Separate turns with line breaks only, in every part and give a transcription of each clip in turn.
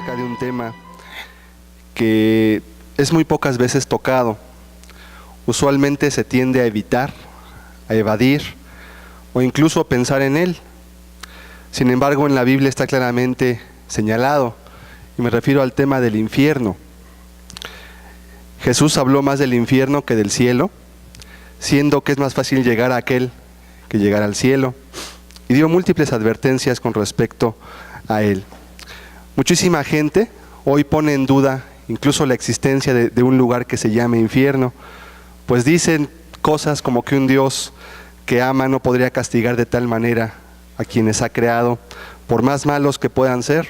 acerca de un tema que es muy pocas veces tocado. Usualmente se tiende a evitar, a evadir o incluso a pensar en él. Sin embargo, en la Biblia está claramente señalado, y me refiero al tema del infierno. Jesús habló más del infierno que del cielo, siendo que es más fácil llegar a aquel que llegar al cielo, y dio múltiples advertencias con respecto a él. Muchísima gente hoy pone en duda incluso la existencia de un lugar que se llame infierno, pues dicen cosas como que un Dios que ama no podría castigar de tal manera a quienes ha creado, por más malos que puedan ser.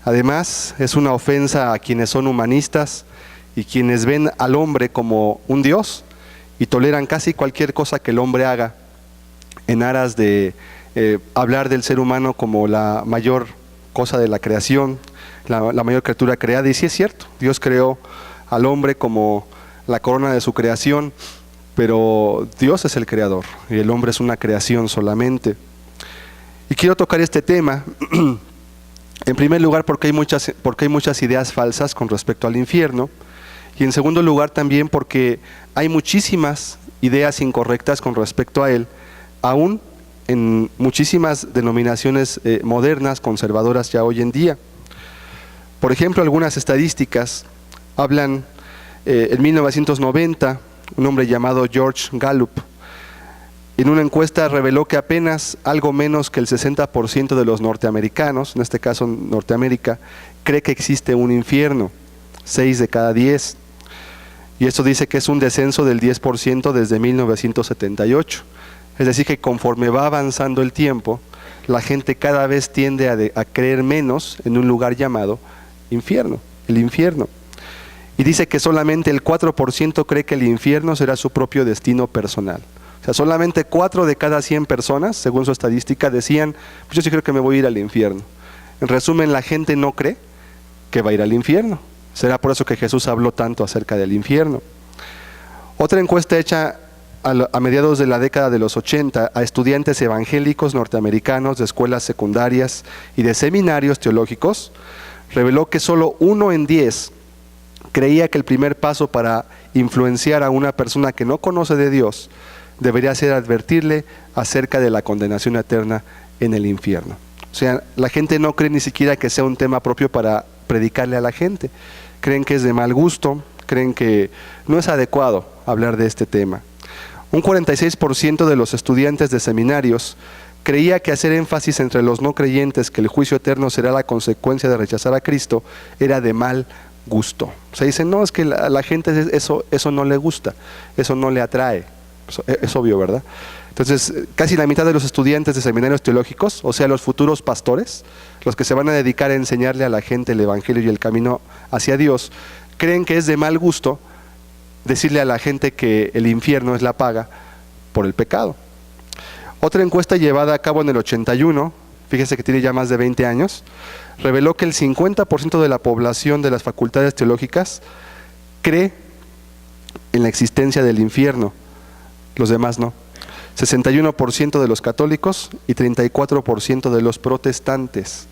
Además, es una ofensa a quienes son humanistas y quienes ven al hombre como un Dios y toleran casi cualquier cosa que el hombre haga en aras de hablar del ser humano como la mayor cosa de la creación, la mayor criatura creada. Y sí es cierto, Dios creó al hombre como la corona de su creación, pero Dios es el creador y el hombre es una creación solamente. Y quiero tocar este tema, en primer lugar porque hay muchas ideas falsas con respecto al infierno, y en segundo lugar también porque hay muchísimas ideas incorrectas con respecto a él, aún en muchísimas denominaciones modernas, conservadoras ya hoy en día. Por ejemplo, algunas estadísticas hablan, en 1990, un hombre llamado George Gallup, en una encuesta reveló que apenas algo menos que el 60% de los norteamericanos, en este caso Norteamérica, cree que existe un infierno, 6 de cada 10. Y esto dice que es un descenso del 10% desde 1978. Es decir, que conforme va avanzando el tiempo, la gente cada vez tiende a creer menos en un lugar llamado infierno, el infierno. Y dice que solamente el 4% cree que el infierno será su propio destino personal. O sea, solamente 4 de cada 100 personas, según su estadística, decían, pues yo sí creo que me voy a ir al infierno. En resumen, la gente no cree que va a ir al infierno. Será por eso que Jesús habló tanto acerca del infierno. Otra encuesta hecha a mediados de la década de los 80 a estudiantes evangélicos norteamericanos de escuelas secundarias y de seminarios teológicos reveló que solo 1 en 10 creía que el primer paso para influenciar a una persona que no conoce de Dios debería ser advertirle acerca de la condenación eterna en el infierno. O sea, la gente no cree ni siquiera que sea un tema propio para predicarle a la gente. Creen que es de mal gusto, creen que no es adecuado hablar de este tema. Un 46% de los estudiantes de seminarios creía que hacer énfasis entre los no creyentes que el juicio eterno será la consecuencia de rechazar a Cristo era de mal gusto. O sea, dicen, no, es que a la gente eso no le gusta, eso no le atrae. Es obvio, ¿verdad? Entonces, casi la mitad de los estudiantes de seminarios teológicos, o sea, los futuros pastores, los que se van a dedicar a enseñarle a la gente el evangelio y el camino hacia Dios, creen que es de mal gusto decirle a la gente que el infierno es la paga por el pecado. Otra encuesta llevada a cabo en el 81, fíjese que tiene ya más de 20 años, reveló que el 50% de la población de las facultades teológicas cree en la existencia del infierno, los demás no. 61% de los católicos y 34% de los protestantes.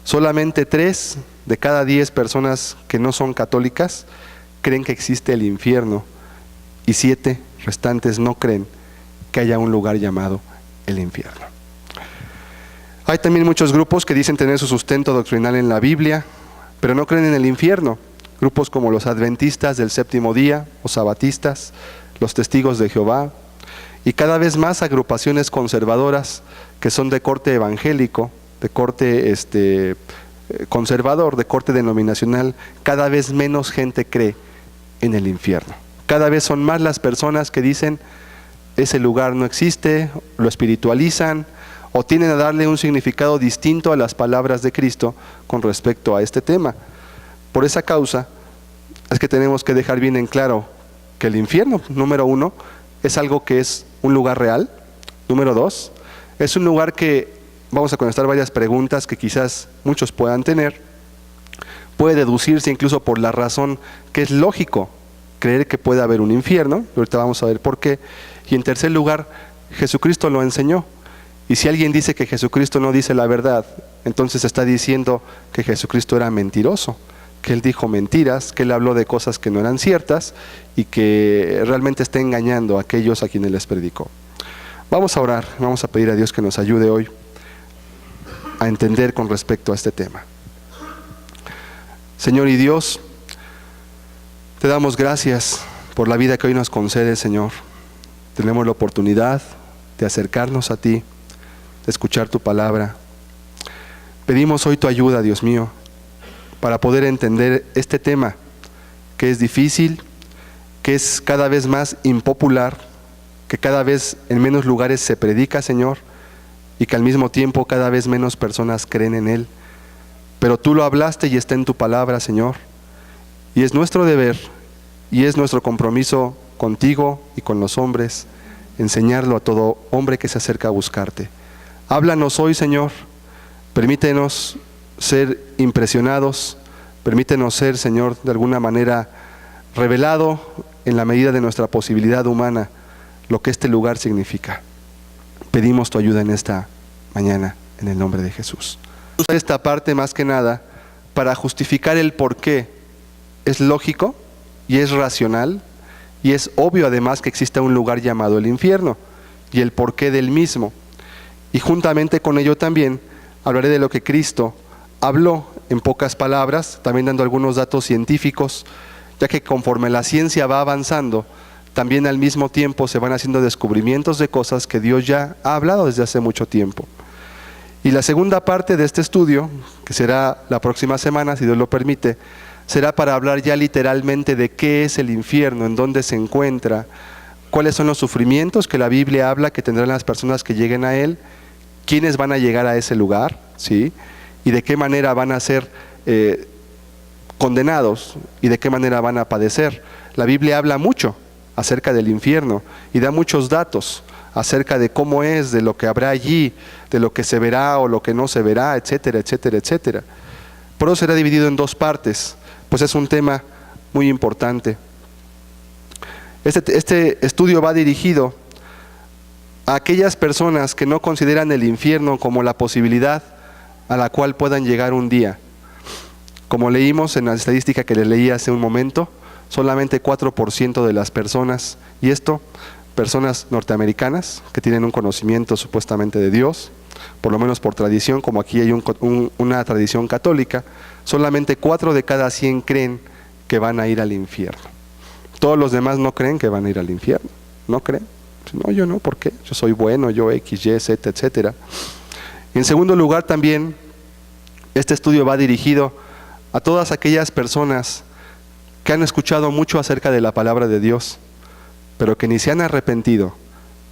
Solamente 3 de cada 10 personas que no son católicas creen que existe el infierno y 7 restantes no creen que haya un lugar llamado el infierno. Hay también muchos grupos que dicen tener su sustento doctrinal en la Biblia, pero no creen en el infierno. Grupos como los adventistas del séptimo día, o sabatistas, los testigos de Jehová, y cada vez más agrupaciones conservadoras que son de corte evangélico, de corte conservador, de corte denominacional. Cada vez menos gente cree en el infierno. Cada vez son más las personas que dicen ese lugar no existe, lo espiritualizan o tienden a darle un significado distinto a las palabras de Cristo con respecto a este tema. Por esa causa es que tenemos que dejar bien en claro que el infierno, número 1, es algo que es un lugar real. Número 2, es un lugar que vamos a contestar varias preguntas que quizás muchos puedan tener. Puede deducirse incluso por la razón que es lógico creer que puede haber un infierno, ahorita vamos a ver por qué. Y en tercer lugar, Jesucristo lo enseñó. Y si alguien dice que Jesucristo no dice la verdad entonces está diciendo que Jesucristo era mentiroso, que Él dijo mentiras, que Él habló de cosas que no eran ciertas y que realmente está engañando a aquellos a quienes les predicó. Vamos a orar, vamos a pedir a Dios que nos ayude hoy a entender con respecto a este tema. Señor y Dios, te damos gracias por la vida que hoy nos concedes, Señor. Tenemos la oportunidad de acercarnos a ti, de escuchar tu palabra. Pedimos hoy tu ayuda, Dios mío, para poder entender este tema que es difícil, que es cada vez más impopular, que cada vez en menos lugares se predica, Señor, y que al mismo tiempo cada vez menos personas creen en él. Pero tú lo hablaste y está en tu palabra, Señor. Y es nuestro deber y es nuestro compromiso contigo y con los hombres, enseñarlo a todo hombre que se acerca a buscarte. Háblanos hoy, Señor. Permítenos ser impresionados. Permítenos ser, Señor, de alguna manera revelado en la medida de nuestra posibilidad humana lo que este lugar significa. Pedimos tu ayuda en esta mañana, en el nombre de Jesús. Esta parte más que nada para justificar el por qué es lógico y es racional y es obvio además que exista un lugar llamado el infierno y el porqué del mismo. Y juntamente con ello también hablaré de lo que Cristo habló en pocas palabras, también dando algunos datos científicos, ya que conforme la ciencia va avanzando, también al mismo tiempo se van haciendo descubrimientos de cosas que Dios ya ha hablado desde hace mucho tiempo. Y la segunda parte de este estudio, que será la próxima semana, si Dios lo permite, será para hablar ya literalmente de qué es el infierno, en dónde se encuentra, cuáles son los sufrimientos que la Biblia habla que tendrán las personas que lleguen a él, quiénes van a llegar a ese lugar, ¿sí? Y de qué manera van a ser condenados y de qué manera van a padecer. La Biblia habla mucho acerca del infierno y da muchos datos acerca de cómo es, de lo que habrá allí, de lo que se verá o lo que no se verá, etcétera, etcétera, etcétera. Por eso será dividido en dos partes, pues es un tema muy importante. Este estudio va dirigido a aquellas personas que no consideran el infierno como la posibilidad a la cual puedan llegar un día. Como leímos en la estadística que les leí hace un momento, solamente 4% de las personas, y esto, personas norteamericanas que tienen un conocimiento supuestamente de Dios, por lo menos por tradición, como aquí hay una tradición católica, solamente 4 de cada 100 creen que van a ir al infierno. Todos los demás no creen que van a ir al infierno, ¿no creen? No, yo no, ¿por qué? Yo soy bueno, yo X, Y, Z, etcétera. En segundo lugar también, este estudio va dirigido a todas aquellas personas que han escuchado mucho acerca de la palabra de Dios, pero que ni se han arrepentido,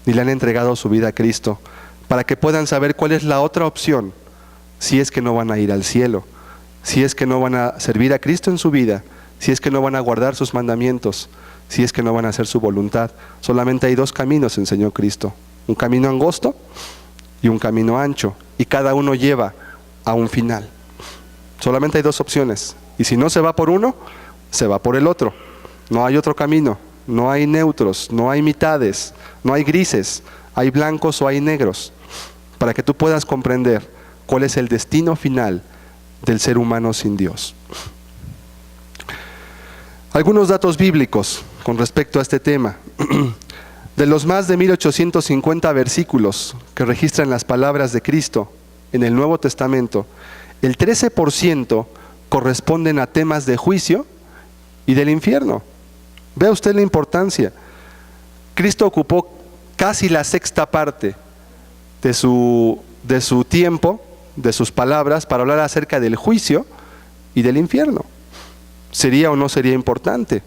ni le han entregado su vida a Cristo, para que puedan saber cuál es la otra opción, si es que no van a ir al cielo, si es que no van a servir a Cristo en su vida, si es que no van a guardar sus mandamientos, si es que no van a hacer su voluntad. Solamente hay 2 caminos, enseñó Cristo, un camino angosto y un camino ancho, y cada uno lleva a un final. Solamente hay 2 opciones, y si no se va por uno, se va por el otro. No hay otro camino, no hay neutros, no hay mitades, no hay grises, hay blancos o hay negros, para que tú puedas comprender cuál es el destino final del ser humano sin Dios. Algunos datos bíblicos con respecto a este tema. De los más de 1850 versículos que registran las palabras de Cristo en el Nuevo Testamento, el 13% corresponden a temas de juicio y del infierno. Vea usted la importancia. Cristo ocupó casi la 6ª parte de su tiempo, de sus palabras, para hablar acerca del juicio y del infierno. ¿Sería o no sería importante?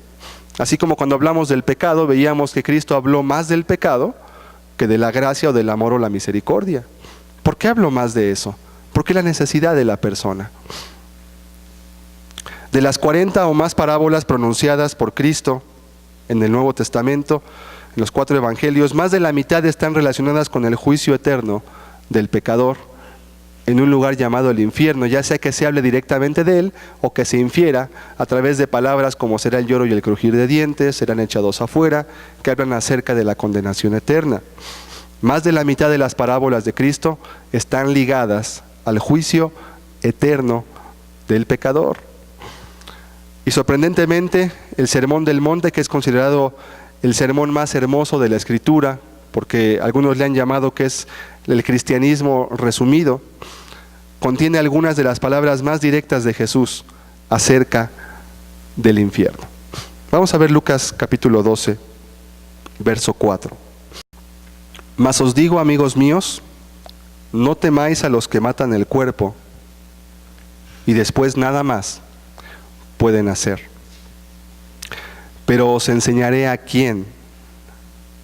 Así como cuando hablamos del pecado, veíamos que Cristo habló más del pecado que de la gracia o del amor o la misericordia. ¿Por qué habló más de eso? Porque la necesidad de la persona. De las 40 o más parábolas pronunciadas por Cristo en el Nuevo Testamento, en los 4 evangelios, más de la mitad están relacionadas con el juicio eterno del pecador en un lugar llamado el infierno, ya sea que se hable directamente de él o que se infiera a través de palabras como será el lloro y el crujir de dientes, serán echados afuera, que hablan acerca de la condenación eterna. Más de la mitad de las parábolas de Cristo están ligadas al juicio eterno del pecador. Y sorprendentemente, el Sermón del Monte, que es considerado el sermón más hermoso de la Escritura, porque algunos le han llamado que es el cristianismo resumido, contiene algunas de las palabras más directas de Jesús acerca del infierno. Vamos a ver Lucas capítulo 12, verso 4. Mas os digo, amigos míos, no temáis a los que matan el cuerpo y después nada más pueden hacer. Pero os enseñaré a quién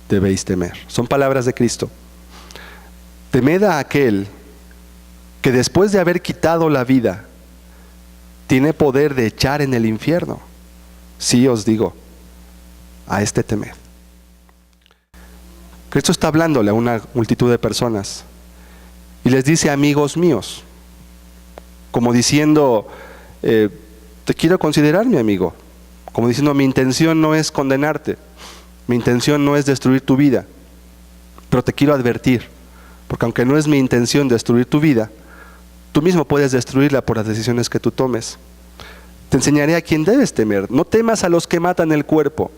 debéis temer. Son palabras de Cristo. Temed a aquel que después de haber quitado la vida, tiene poder de echar en el infierno. Sí os digo, a este temed. Cristo está hablándole a una multitud de personas y les dice, amigos míos, como diciendo, te quiero considerar mi amigo, como diciendo, mi intención no es condenarte, mi intención no es destruir tu vida, pero te quiero advertir, porque aunque no es mi intención destruir tu vida, tú mismo puedes destruirla por las decisiones que tú tomes. Te enseñaré a quién debes temer. No temas a los que matan el cuerpo.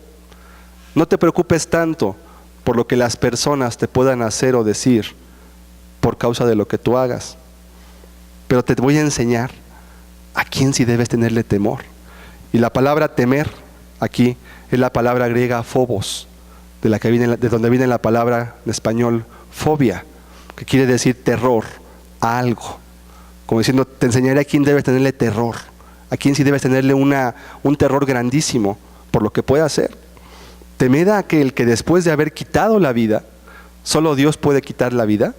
No te preocupes tanto por lo que las personas te puedan hacer o decir por causa de lo que tú hagas. Pero te voy a enseñar a quién sí debes tenerle temor. Y la palabra temer aquí es la palabra griega phobos, de donde viene la palabra en español fobia, que quiere decir terror a algo. Como diciendo, te enseñaré a quién debes tenerle terror, a quién sí debes tenerle un terror grandísimo por lo que puede hacer. Temed a aquel que después de haber quitado la vida, solo Dios puede quitar la vida,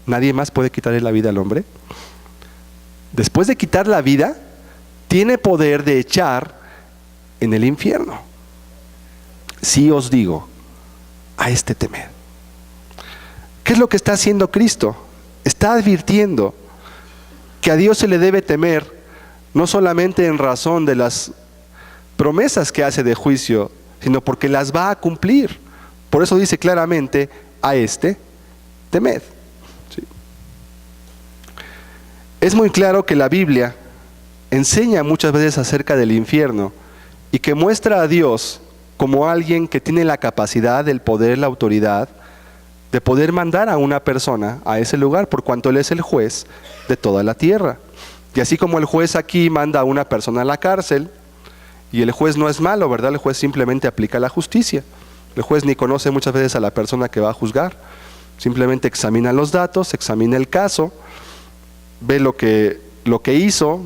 nadie más puede quitarle la vida al hombre. Después de quitar la vida, tiene poder de echar en el infierno. Sí os digo, a este temed. ¿Qué es lo que está haciendo Cristo? Está advirtiendo que a Dios se le debe temer, no solamente en razón de las promesas que hace de juicio, sino porque las va a cumplir. Por eso dice claramente, a este temed. ¿Sí? Es muy claro que la Biblia enseña muchas veces acerca del infierno y que muestra a Dios como alguien que tiene la capacidad, el poder, la autoridad de poder mandar a una persona a ese lugar, por cuanto Él es el juez de toda la tierra. Y así como el juez aquí manda a una persona a la cárcel, y el juez no es malo, ¿verdad? El juez simplemente aplica la justicia. El juez ni conoce muchas veces a la persona que va a juzgar. Simplemente examina los datos, examina el caso, ve lo que hizo.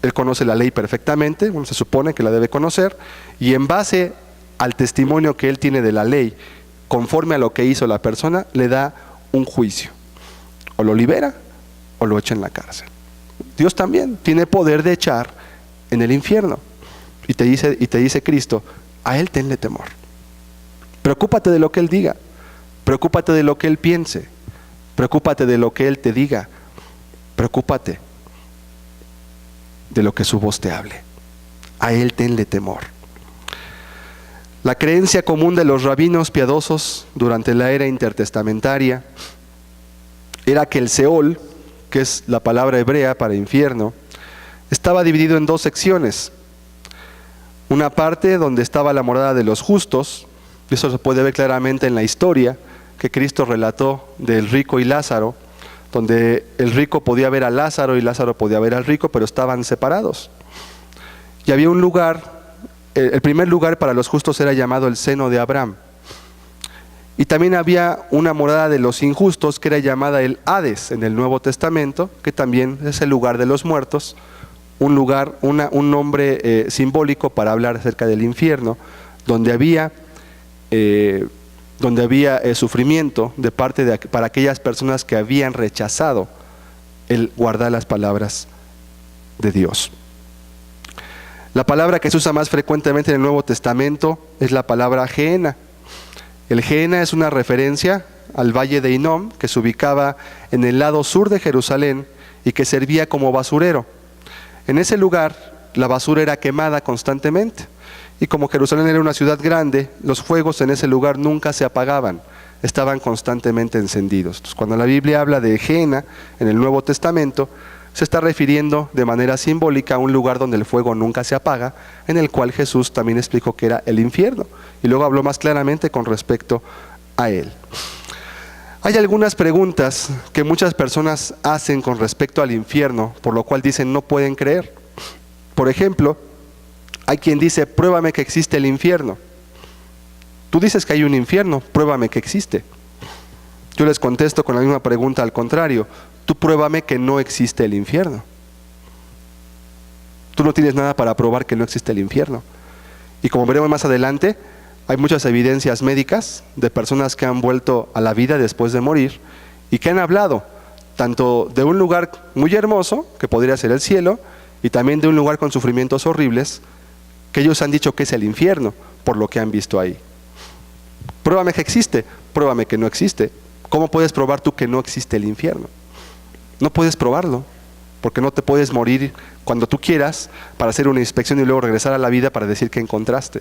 Él conoce la ley perfectamente, bueno, se supone que la debe conocer, y en base al testimonio que él tiene de la ley, conforme a lo que hizo la persona, le da un juicio. O lo libera o lo echa en la cárcel. Dios también tiene poder de echar en el infierno. Y te dice Cristo, a Él tenle temor. Preocúpate de lo que Él diga. Preocúpate de lo que Él piense. Preocúpate de lo que Él te diga. Preocúpate de lo que su voz te hable. A Él tenle temor. La creencia común de los rabinos piadosos durante la era intertestamentaria era que el Seol, que es la palabra hebrea para infierno, estaba dividido en dos secciones. Una parte donde estaba la morada de los justos, y eso se puede ver claramente en la historia que Cristo relató del rico y Lázaro, donde el rico podía ver a Lázaro y Lázaro podía ver al rico, pero estaban separados. Y había un lugar, el primer lugar para los justos era llamado el seno de Abraham. Y también había una morada de los injustos que era llamada el Hades en el Nuevo Testamento, que también es el lugar de los muertos, un lugar, un nombre simbólico para hablar acerca del infierno, donde había sufrimiento para aquellas personas que habían rechazado el guardar las palabras de Dios. La palabra que se usa más frecuentemente en el Nuevo Testamento es la palabra Gehenna. El Gehenna es una referencia al valle de Hinnom, que se ubicaba en el lado sur de Jerusalén y que servía como basurero. En ese lugar la basura era quemada constantemente, y como Jerusalén era una ciudad grande, los fuegos en ese lugar nunca se apagaban. estaban constantemente encendidos. Entonces, cuando la Biblia habla de Gehenna en el Nuevo Testamento, se está refiriendo de manera simbólica a un lugar donde el fuego nunca se apaga, en el cual Jesús también explicó que era el infierno, y luego habló más claramente con respecto a él. Hay algunas preguntas que muchas personas hacen con respecto al infierno, por lo cual dicen no pueden creer. Por ejemplo, hay quien dice, pruébame que existe el infierno. Tú dices que hay un infierno, pruébame que existe. Yo les contesto con la misma pregunta al contrario, tú pruébame que no existe el infierno. Tú no tienes nada para probar que no existe el infierno. Y como veremos más adelante, hay muchas evidencias médicas de personas que han vuelto a la vida después de morir y que han hablado tanto de un lugar muy hermoso, que podría ser el cielo, y también de un lugar con sufrimientos horribles, que ellos han dicho que es el infierno, por lo que han visto ahí. Pruébame que existe, pruébame que no existe. ¿Cómo puedes probar tú que no existe el infierno? No puedes probarlo, porque no te puedes morir cuando tú quieras para hacer una inspección y luego regresar a la vida para decir que encontraste.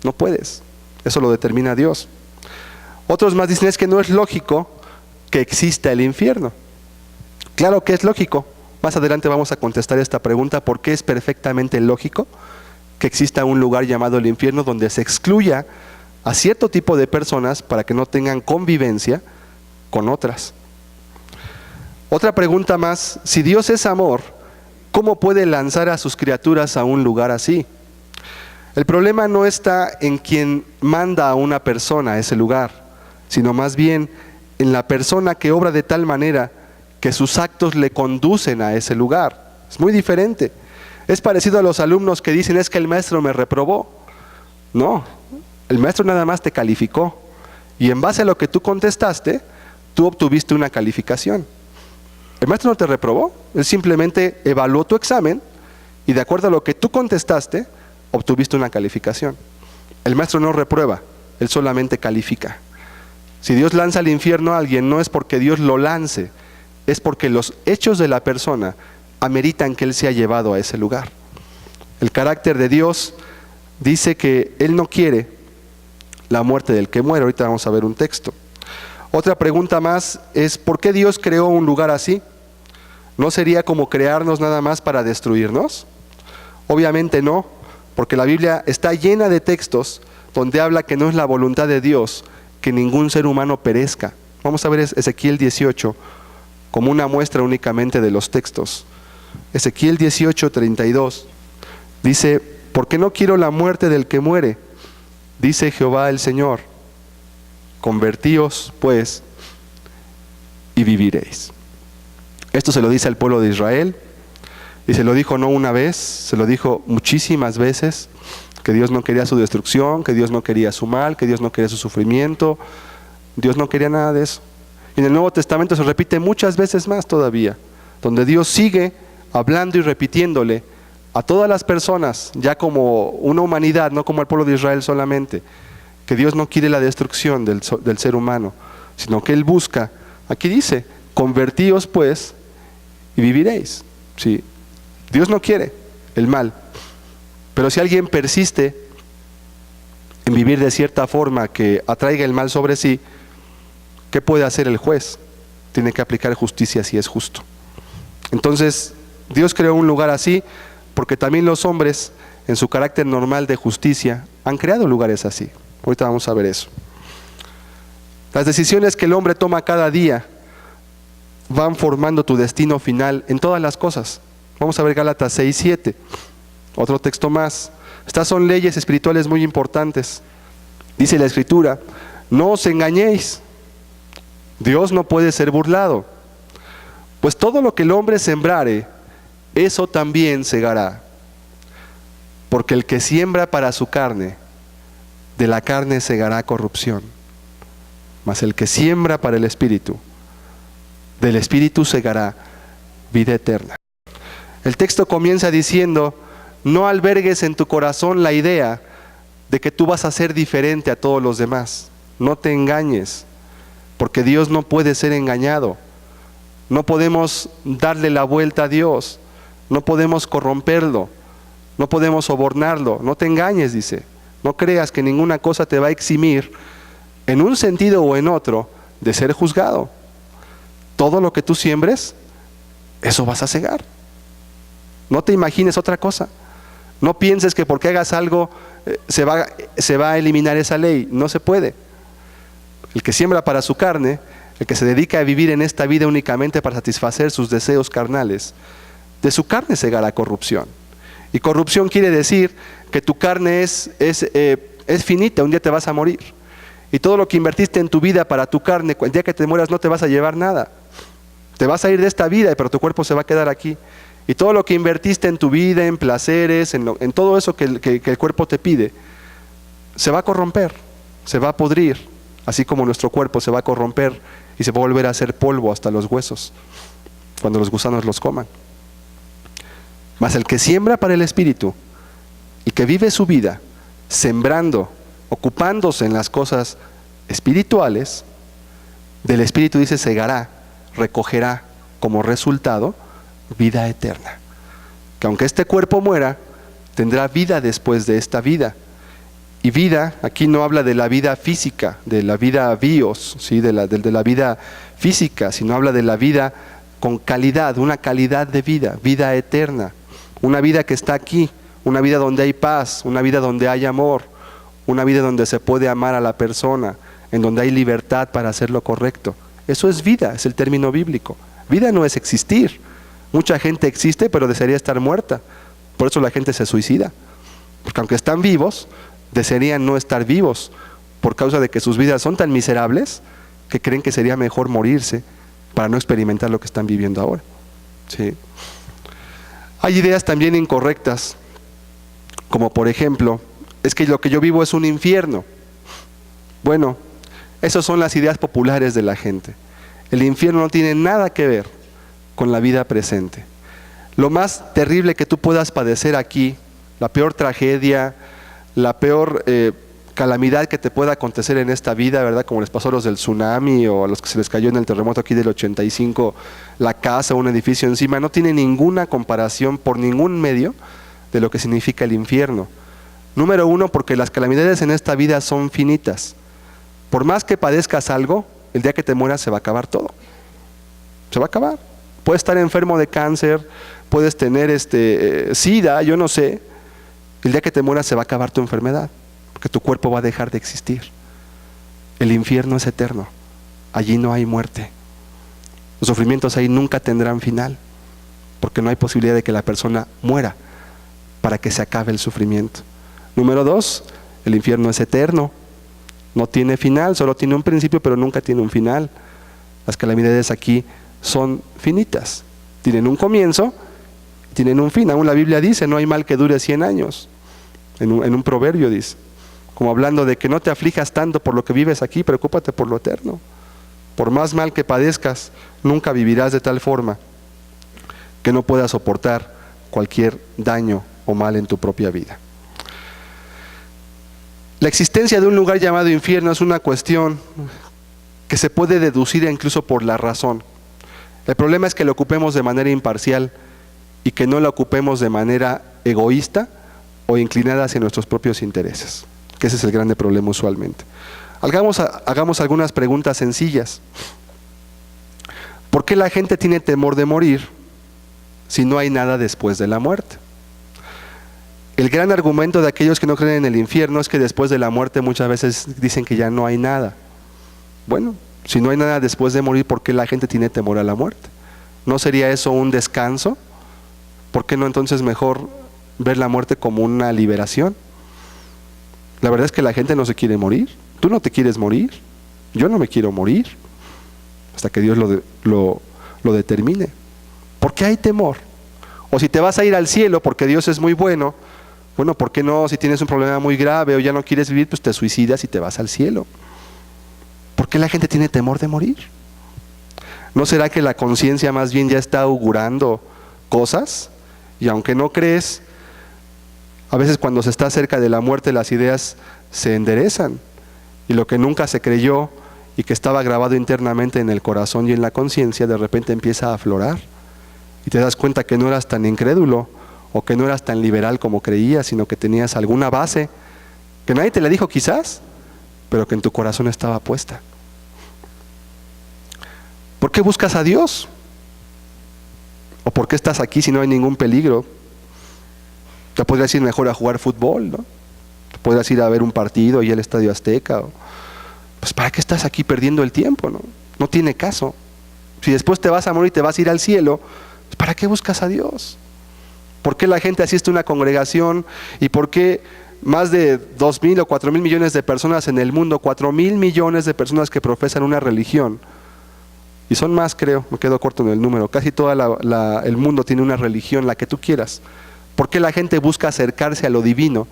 No puedes. Eso lo determina Dios. Otros más dicen es que no es lógico que exista el infierno. Claro que es lógico. Más adelante vamos a contestar esta pregunta, ¿por qué es perfectamente lógico que exista un lugar llamado el infierno donde se excluya a cierto tipo de personas para que no tengan convivencia con otras? Otra pregunta más, si Dios es amor, ¿cómo puede lanzar a sus criaturas a un lugar así? El problema no está en quien manda a una persona a ese lugar, sino más bien en la persona que obra de tal manera que sus actos le conducen a ese lugar. Es muy diferente. Es parecido a los alumnos que dicen, es que el maestro me reprobó. No, el maestro nada más te calificó. Y en base a lo que tú contestaste, tú obtuviste una calificación. El maestro no te reprobó, él simplemente evaluó tu examen y de acuerdo a lo que tú contestaste, obtuviste una calificación. El maestro no reprueba, él solamente califica. Si Dios lanza al infierno a alguien, no es porque Dios lo lance, es porque los hechos de la persona ameritan que él sea llevado a ese lugar. El carácter de Dios dice que él no quiere la muerte del que muere. Ahorita vamos a ver un texto. Otra pregunta más es, ¿por qué Dios creó un lugar así? ¿No sería como crearnos nada más para destruirnos? Obviamente no, porque la Biblia está llena de textos donde habla que no es la voluntad de Dios que ningún ser humano perezca. Vamos a ver Ezequiel 18 como una muestra únicamente de los textos. Ezequiel 18:32 dice, porque no quiero la muerte del que muere, dice Jehová el Señor, convertíos pues y viviréis. Esto se lo dice al pueblo de Israel y se lo dijo no una vez, se lo dijo muchísimas veces, que Dios no quería su destrucción, que Dios no quería su mal, que Dios no quería su sufrimiento, Dios no quería nada de eso. Y en el Nuevo Testamento se repite muchas veces más todavía, donde Dios sigue hablando y repitiéndole a todas las personas, ya como una humanidad, no como al pueblo de Israel solamente, que Dios no quiere la destrucción del ser humano, sino que Él busca, aquí dice, convertíos pues y viviréis. ¿Sí? Dios no quiere el mal, pero si alguien persiste en vivir de cierta forma que atraiga el mal sobre sí, ¿qué puede hacer el juez? Tiene que aplicar justicia si es justo. Entonces, Dios creó un lugar así porque también los hombres, en su carácter normal de justicia, han creado lugares así. Ahorita vamos a ver eso. Las decisiones que el hombre toma cada día van formando tu destino final en todas las cosas. Vamos a ver Gálatas 6:7, otro texto más. Estas son leyes espirituales muy importantes. Dice la Escritura, no os engañéis, Dios no puede ser burlado, pues todo lo que el hombre sembrare, eso también segará. Porque el que siembra para su carne, de la carne segará corrupción. Mas el que siembra para el Espíritu, del Espíritu segará vida eterna. El texto comienza diciendo, no albergues en tu corazón la idea de que tú vas a ser diferente a todos los demás. No te engañes, porque Dios no puede ser engañado. No podemos darle la vuelta a Dios, no podemos corromperlo, no podemos sobornarlo. No te engañes, dice. No creas que ninguna cosa te va a eximir en un sentido o en otro, de ser juzgado. Todo lo que tú siembres, eso vas a cegar. No te imagines otra cosa. No pienses que porque hagas algo se va a eliminar esa ley. No se puede. El que siembra para su carne, el que se dedica a vivir en esta vida únicamente para satisfacer sus deseos carnales, de su carne segará corrupción. Y corrupción quiere decir que tu carne es finita, un día te vas a morir. Y todo lo que invertiste en tu vida para tu carne, el día que te mueras no te vas a llevar nada. Te vas a ir de esta vida, pero tu cuerpo se va a quedar aquí. Y todo lo que invertiste en tu vida, en placeres, en todo eso que el cuerpo te pide, se va a corromper, se va a pudrir, así como nuestro cuerpo se va a corromper y se va a volver a hacer polvo hasta los huesos, cuando los gusanos los coman. Mas el que siembra para el Espíritu, y que vive su vida sembrando, ocupándose en las cosas espirituales, del Espíritu dice segará, recogerá como resultado vida eterna. Que aunque este cuerpo muera, tendrá vida después de esta vida. Y vida, aquí no habla de la vida física, de la vida bios, ¿sí? de la vida física, sino habla de la vida con calidad, una calidad de vida, vida eterna. Una vida que está aquí, una vida donde hay paz, una vida donde hay amor, una vida donde se puede amar a la persona, en donde hay libertad para hacer lo correcto. Eso es vida, es el término bíblico. Vida no es existir. Mucha gente existe, pero desearía estar muerta. Por eso la gente se suicida. Porque aunque están vivos, desearían no estar vivos, por causa de que sus vidas son tan miserables, que creen que sería mejor morirse para no experimentar lo que están viviendo ahora. ¿Sí? Hay ideas también incorrectas, como por ejemplo, es que lo que yo vivo es un infierno. Bueno, esas son las ideas populares de la gente. El infierno no tiene nada que ver con la vida presente. Lo más terrible que tú puedas padecer aquí, la peor tragedia, la peor calamidad que te pueda acontecer en esta vida, ¿verdad? Como les pasó a los del tsunami o a los que se les cayó en el terremoto aquí del 85, la casa o un edificio encima, no tiene ninguna comparación por ningún medio de lo que significa el infierno. Número uno, porque las calamidades en esta vida son finitas. Por más que padezcas algo, el día que te mueras se va a acabar todo. Se va a acabar. Puedes estar enfermo de cáncer, puedes tener SIDA, yo no sé. El día que te mueras se va a acabar tu enfermedad, porque tu cuerpo va a dejar de existir. El infierno es eterno, allí no hay muerte. Los sufrimientos ahí nunca tendrán final, porque no hay posibilidad de que la persona muera para que se acabe el sufrimiento. Número dos, el infierno es eterno, no tiene final, solo tiene un principio, pero nunca tiene un final. Las calamidades aquí son finitas, tienen un comienzo, tienen un fin. Aún la Biblia dice, no hay mal que dure 100 años. En un proverbio dice, como hablando de que no te aflijas tanto por lo que vives aquí, preocúpate por lo eterno. Por más mal que padezcas, nunca vivirás de tal forma que no puedas soportar cualquier daño o mal en tu propia vida. La existencia de un lugar llamado infierno es una cuestión que se puede deducir incluso por la razón. El problema es que lo ocupemos de manera imparcial y que no lo ocupemos de manera egoísta o inclinada hacia nuestros propios intereses, que ese es el grande problema usualmente. Hagamos algunas preguntas sencillas. ¿Por qué la gente tiene temor de morir si no hay nada después de la muerte? El gran argumento de aquellos que no creen en el infierno es que después de la muerte muchas veces dicen que ya no hay nada. Bueno, si no hay nada después de morir, ¿por qué la gente tiene temor a la muerte? ¿No sería eso un descanso? ¿Por qué no entonces mejor ver la muerte como una liberación? La verdad es que la gente no se quiere morir. Tú no te quieres morir. Yo no me quiero morir hasta que Dios lo determine. ¿Por qué hay temor? O si te vas a ir al cielo porque Dios es muy bueno, bueno, ¿por qué no? Si tienes un problema muy grave o ya no quieres vivir, pues te suicidas y te vas al cielo. ¿Por qué la gente tiene temor de morir? ¿No será que la conciencia más bien ya está augurando cosas? Y aunque no crees, a veces cuando se está cerca de la muerte las ideas se enderezan. Y lo que nunca se creyó y que estaba grabado internamente en el corazón y en la conciencia, de repente empieza a aflorar. Y te das cuenta que no eras tan incrédulo o que no eras tan liberal como creías, sino que tenías alguna base que nadie te la dijo quizás, pero que en tu corazón estaba puesta. ¿Por qué buscas a Dios? ¿O por qué estás aquí si no hay ningún peligro? Te podrías ir mejor a jugar fútbol, ¿no? Te podrías ir a ver un partido y el Estadio Azteca. Pues ¿para qué estás aquí perdiendo el tiempo, no? No tiene caso. Si después te vas a morir y te vas a ir al cielo, pues ¿para qué buscas a Dios? ¿Por qué la gente asiste a una congregación? ¿Y por qué más de 2,000 o 4,000 millones de personas en el mundo, 4,000 millones de personas que profesan una religión? Y son más, creo, me quedo corto en el número. Casi todo el mundo tiene una religión, la que tú quieras. ¿Por qué la gente busca acercarse a lo divino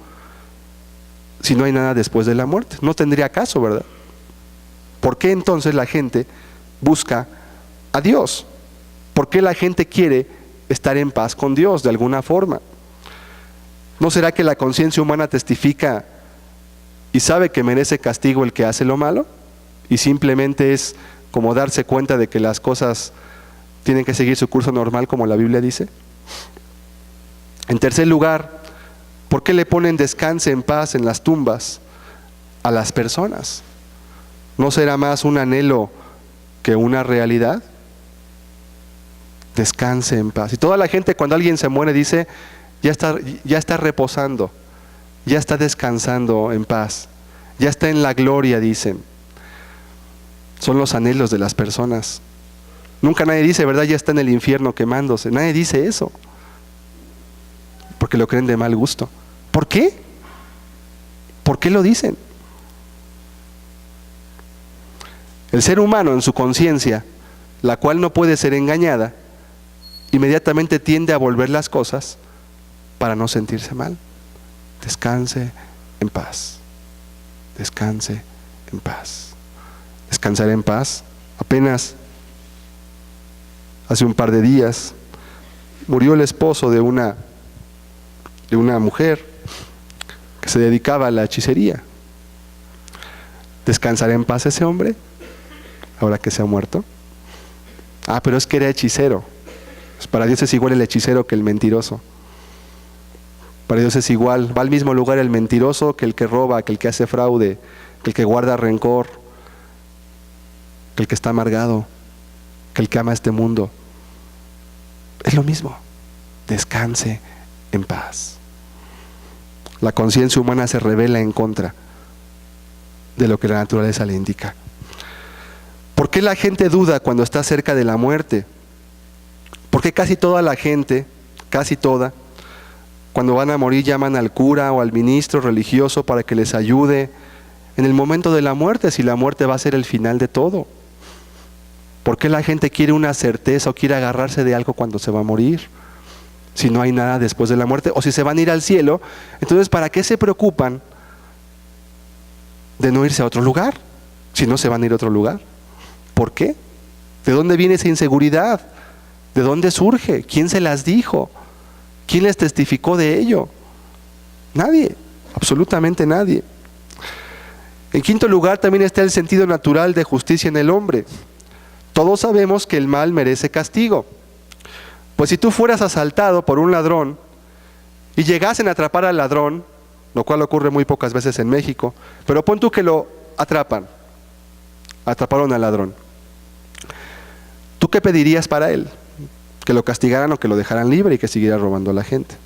si no hay nada después de la muerte? No tendría caso, ¿verdad? ¿Por qué entonces la gente busca a Dios? ¿Por qué la gente quiere estar en paz con Dios de alguna forma? ¿No será que la conciencia humana testifica y sabe que merece castigo el que hace lo malo? Y simplemente es como darse cuenta de que las cosas tienen que seguir su curso normal, como la Biblia dice. En tercer lugar, ¿por qué le ponen descanse en paz en las tumbas a las personas? ¿No será más un anhelo que una realidad? Descanse en paz. Y toda la gente, cuando alguien se muere, dice, ya está reposando, ya está descansando en paz, ya está en la gloria, dicen. Son los anhelos de las personas. Nunca nadie dice, ¿verdad? Ya está en el infierno quemándose. Nadie dice eso, porque lo creen de mal gusto. ¿Por qué? ¿Por qué lo dicen? El ser humano en su conciencia, la cual no puede ser engañada, inmediatamente tiende a volver las cosas para no sentirse mal. Descanse en paz. Descanse en paz. Descansar en paz. Apenas hace un par de días murió el esposo de una mujer que se dedicaba a la hechicería. ¿Descansará en paz ese hombre ahora que se ha muerto? Pero es que era hechicero. Pues para Dios es igual el hechicero que el mentiroso. Para Dios es igual, va al mismo lugar el mentiroso que el que roba, que el que hace fraude, que el que guarda rencor, que el que está amargado, que el que ama este mundo. Es lo mismo. Descanse en paz. La conciencia humana se rebela en contra de lo que la naturaleza le indica. ¿Por qué la gente duda cuando está cerca de la muerte? Porque casi toda la gente, casi toda, cuando van a morir llaman al cura o al ministro religioso para que les ayude en el momento de la muerte, si la muerte va a ser el final de todo. ¿Por qué la gente quiere una certeza o quiere agarrarse de algo cuando se va a morir? Si no hay nada después de la muerte, o si se van a ir al cielo, entonces ¿para qué se preocupan de no irse a otro lugar? Si no se van a ir a otro lugar. ¿Por qué? ¿De dónde viene esa inseguridad? ¿De dónde surge? ¿Quién se las dijo? ¿Quién les testificó de ello? Nadie, absolutamente nadie. En quinto lugar también está el sentido natural de justicia en el hombre. Todos sabemos que el mal merece castigo. Pues si tú fueras asaltado por un ladrón y llegasen a atrapar al ladrón, lo cual ocurre muy pocas veces en México, pero pon tú que lo atraparon al ladrón. ¿Tú qué pedirías para él? ¿Que lo castigaran o que lo dejaran libre y que siguiera robando a la gente?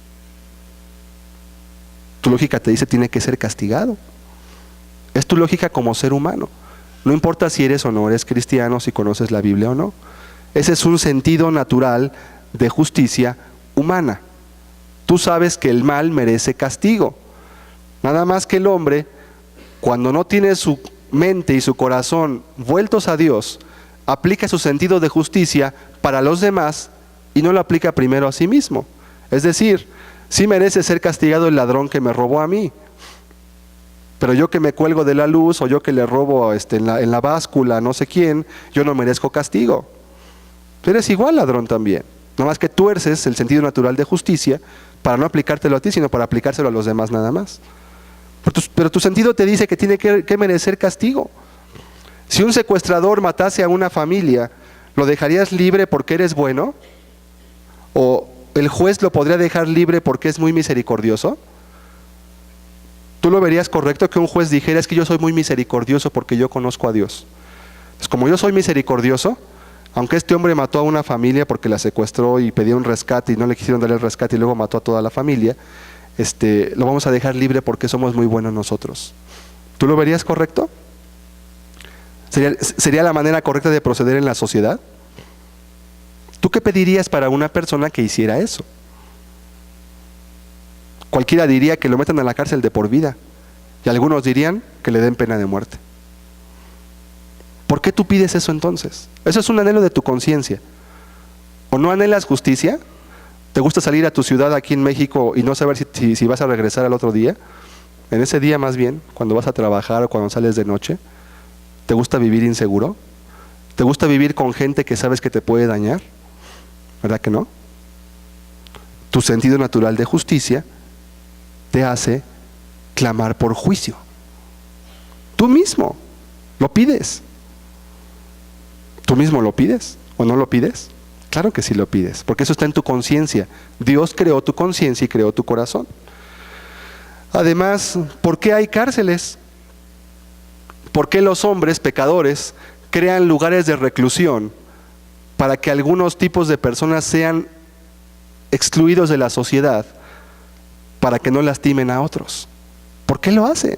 Tu lógica te dice tiene que ser castigado. Es tu lógica como ser humano. No importa si eres o no eres cristiano, si conoces la Biblia o no. Ese es un sentido natural de justicia humana. Tú sabes que el mal merece castigo. Nada más que el hombre, cuando no tiene su mente y su corazón vueltos a Dios, aplica su sentido de justicia para los demás y no lo aplica primero a sí mismo. Es decir, sí merece ser castigado el ladrón que me robó a mí, pero yo que me cuelgo de la luz o yo que le robo en la báscula a no sé quién, yo no merezco castigo. Tú eres igual ladrón también, nada más que tuerces el sentido natural de justicia para no aplicártelo a ti, sino para aplicárselo a los demás nada más. Pero tu sentido te dice que tiene que merecer castigo. Si un secuestrador matase a una familia, ¿lo dejarías libre porque eres bueno? ¿O el juez lo podría dejar libre porque es muy misericordioso? ¿Tú lo verías correcto que un juez dijera, es que yo soy muy misericordioso porque yo conozco a Dios? Pues como yo soy misericordioso, aunque este hombre mató a una familia porque la secuestró y pedía un rescate y no le quisieron dar el rescate y luego mató a toda la familia, lo vamos a dejar libre porque somos muy buenos nosotros. ¿Tú lo verías correcto? ¿Sería la manera correcta de proceder en la sociedad? ¿Tú qué pedirías para una persona que hiciera eso? Cualquiera diría que lo metan a la cárcel de por vida y algunos dirían que le den pena de muerte. ¿Por qué tú pides eso entonces? Eso es un anhelo de tu conciencia. ¿O no anhelas justicia? ¿Te gusta salir a tu ciudad aquí en México y no saber si vas a regresar al otro día? En ese día más bien, cuando vas a trabajar o cuando sales de noche. ¿Te gusta vivir inseguro? ¿Te gusta vivir con gente que sabes que te puede dañar? ¿Verdad que no? Tu sentido natural de justicia te hace clamar por juicio. Tú mismo lo pides. ¿Tú mismo lo pides o no lo pides? Claro que sí lo pides, porque eso está en tu conciencia. Dios creó tu conciencia y creó tu corazón. Además, ¿por qué hay cárceles? ¿Por qué los hombres pecadores crean lugares de reclusión para que algunos tipos de personas sean excluidos de la sociedad para que no lastimen a otros? ¿Por qué lo hacen?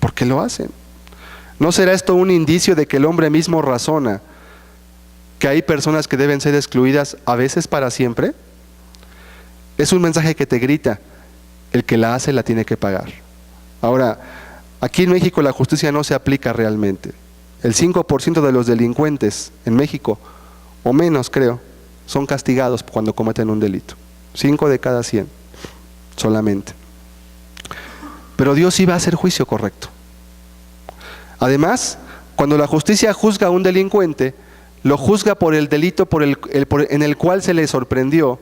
¿Por qué lo hacen? ¿No será esto un indicio de que el hombre mismo razona que hay personas que deben ser excluidas a veces para siempre? Es un mensaje que te grita, el que la hace la tiene que pagar. Ahora, aquí en México la justicia no se aplica realmente. El 5% de los delincuentes en México, o menos creo, son castigados cuando cometen un delito. 5 de cada 100, solamente. Pero Dios iba a hacer juicio correcto. Además, cuando la justicia juzga a un delincuente, lo juzga por el delito en el cual se le sorprendió,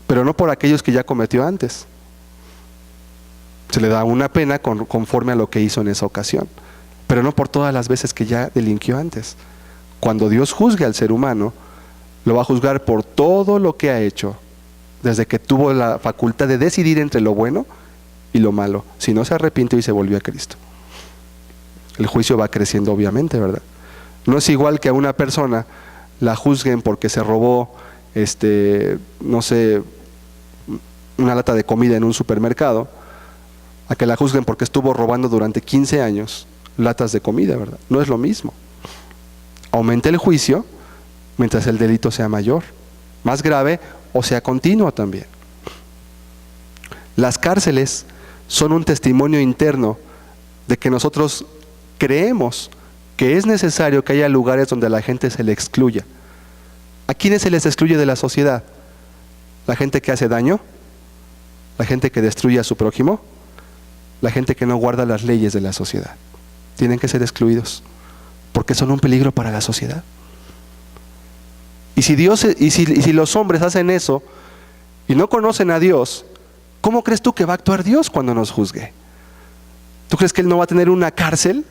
pero no por aquellos que ya cometió antes. Se le da una pena conforme a lo que hizo en esa ocasión, pero no por todas las veces que ya delinquió antes. Cuando Dios juzgue al ser humano, lo va a juzgar por todo lo que ha hecho, desde que tuvo la facultad de decidir entre lo bueno y lo malo, si no se arrepintió y se volvió a Cristo. El juicio va creciendo obviamente, ¿verdad? No es igual que a una persona la juzguen porque se robó, no sé, una lata de comida en un supermercado, a que la juzguen porque estuvo robando durante 15 años latas de comida, ¿verdad? No es lo mismo. Aumenta el juicio mientras el delito sea mayor, más grave o sea continuo también. Las cárceles son un testimonio interno de que nosotros creemos que es necesario que haya lugares donde a la gente se le excluya. ¿A quiénes se les excluye de la sociedad? ¿La gente que hace daño? ¿La gente que destruye a su prójimo? La gente que no guarda las leyes de la sociedad. Tienen que ser excluidos porque son un peligro para la sociedad. Y si los hombres hacen eso y no conocen a Dios, ¿cómo crees tú que va a actuar Dios cuando nos juzgue? ¿Tú crees que Él no va a tener una cárcel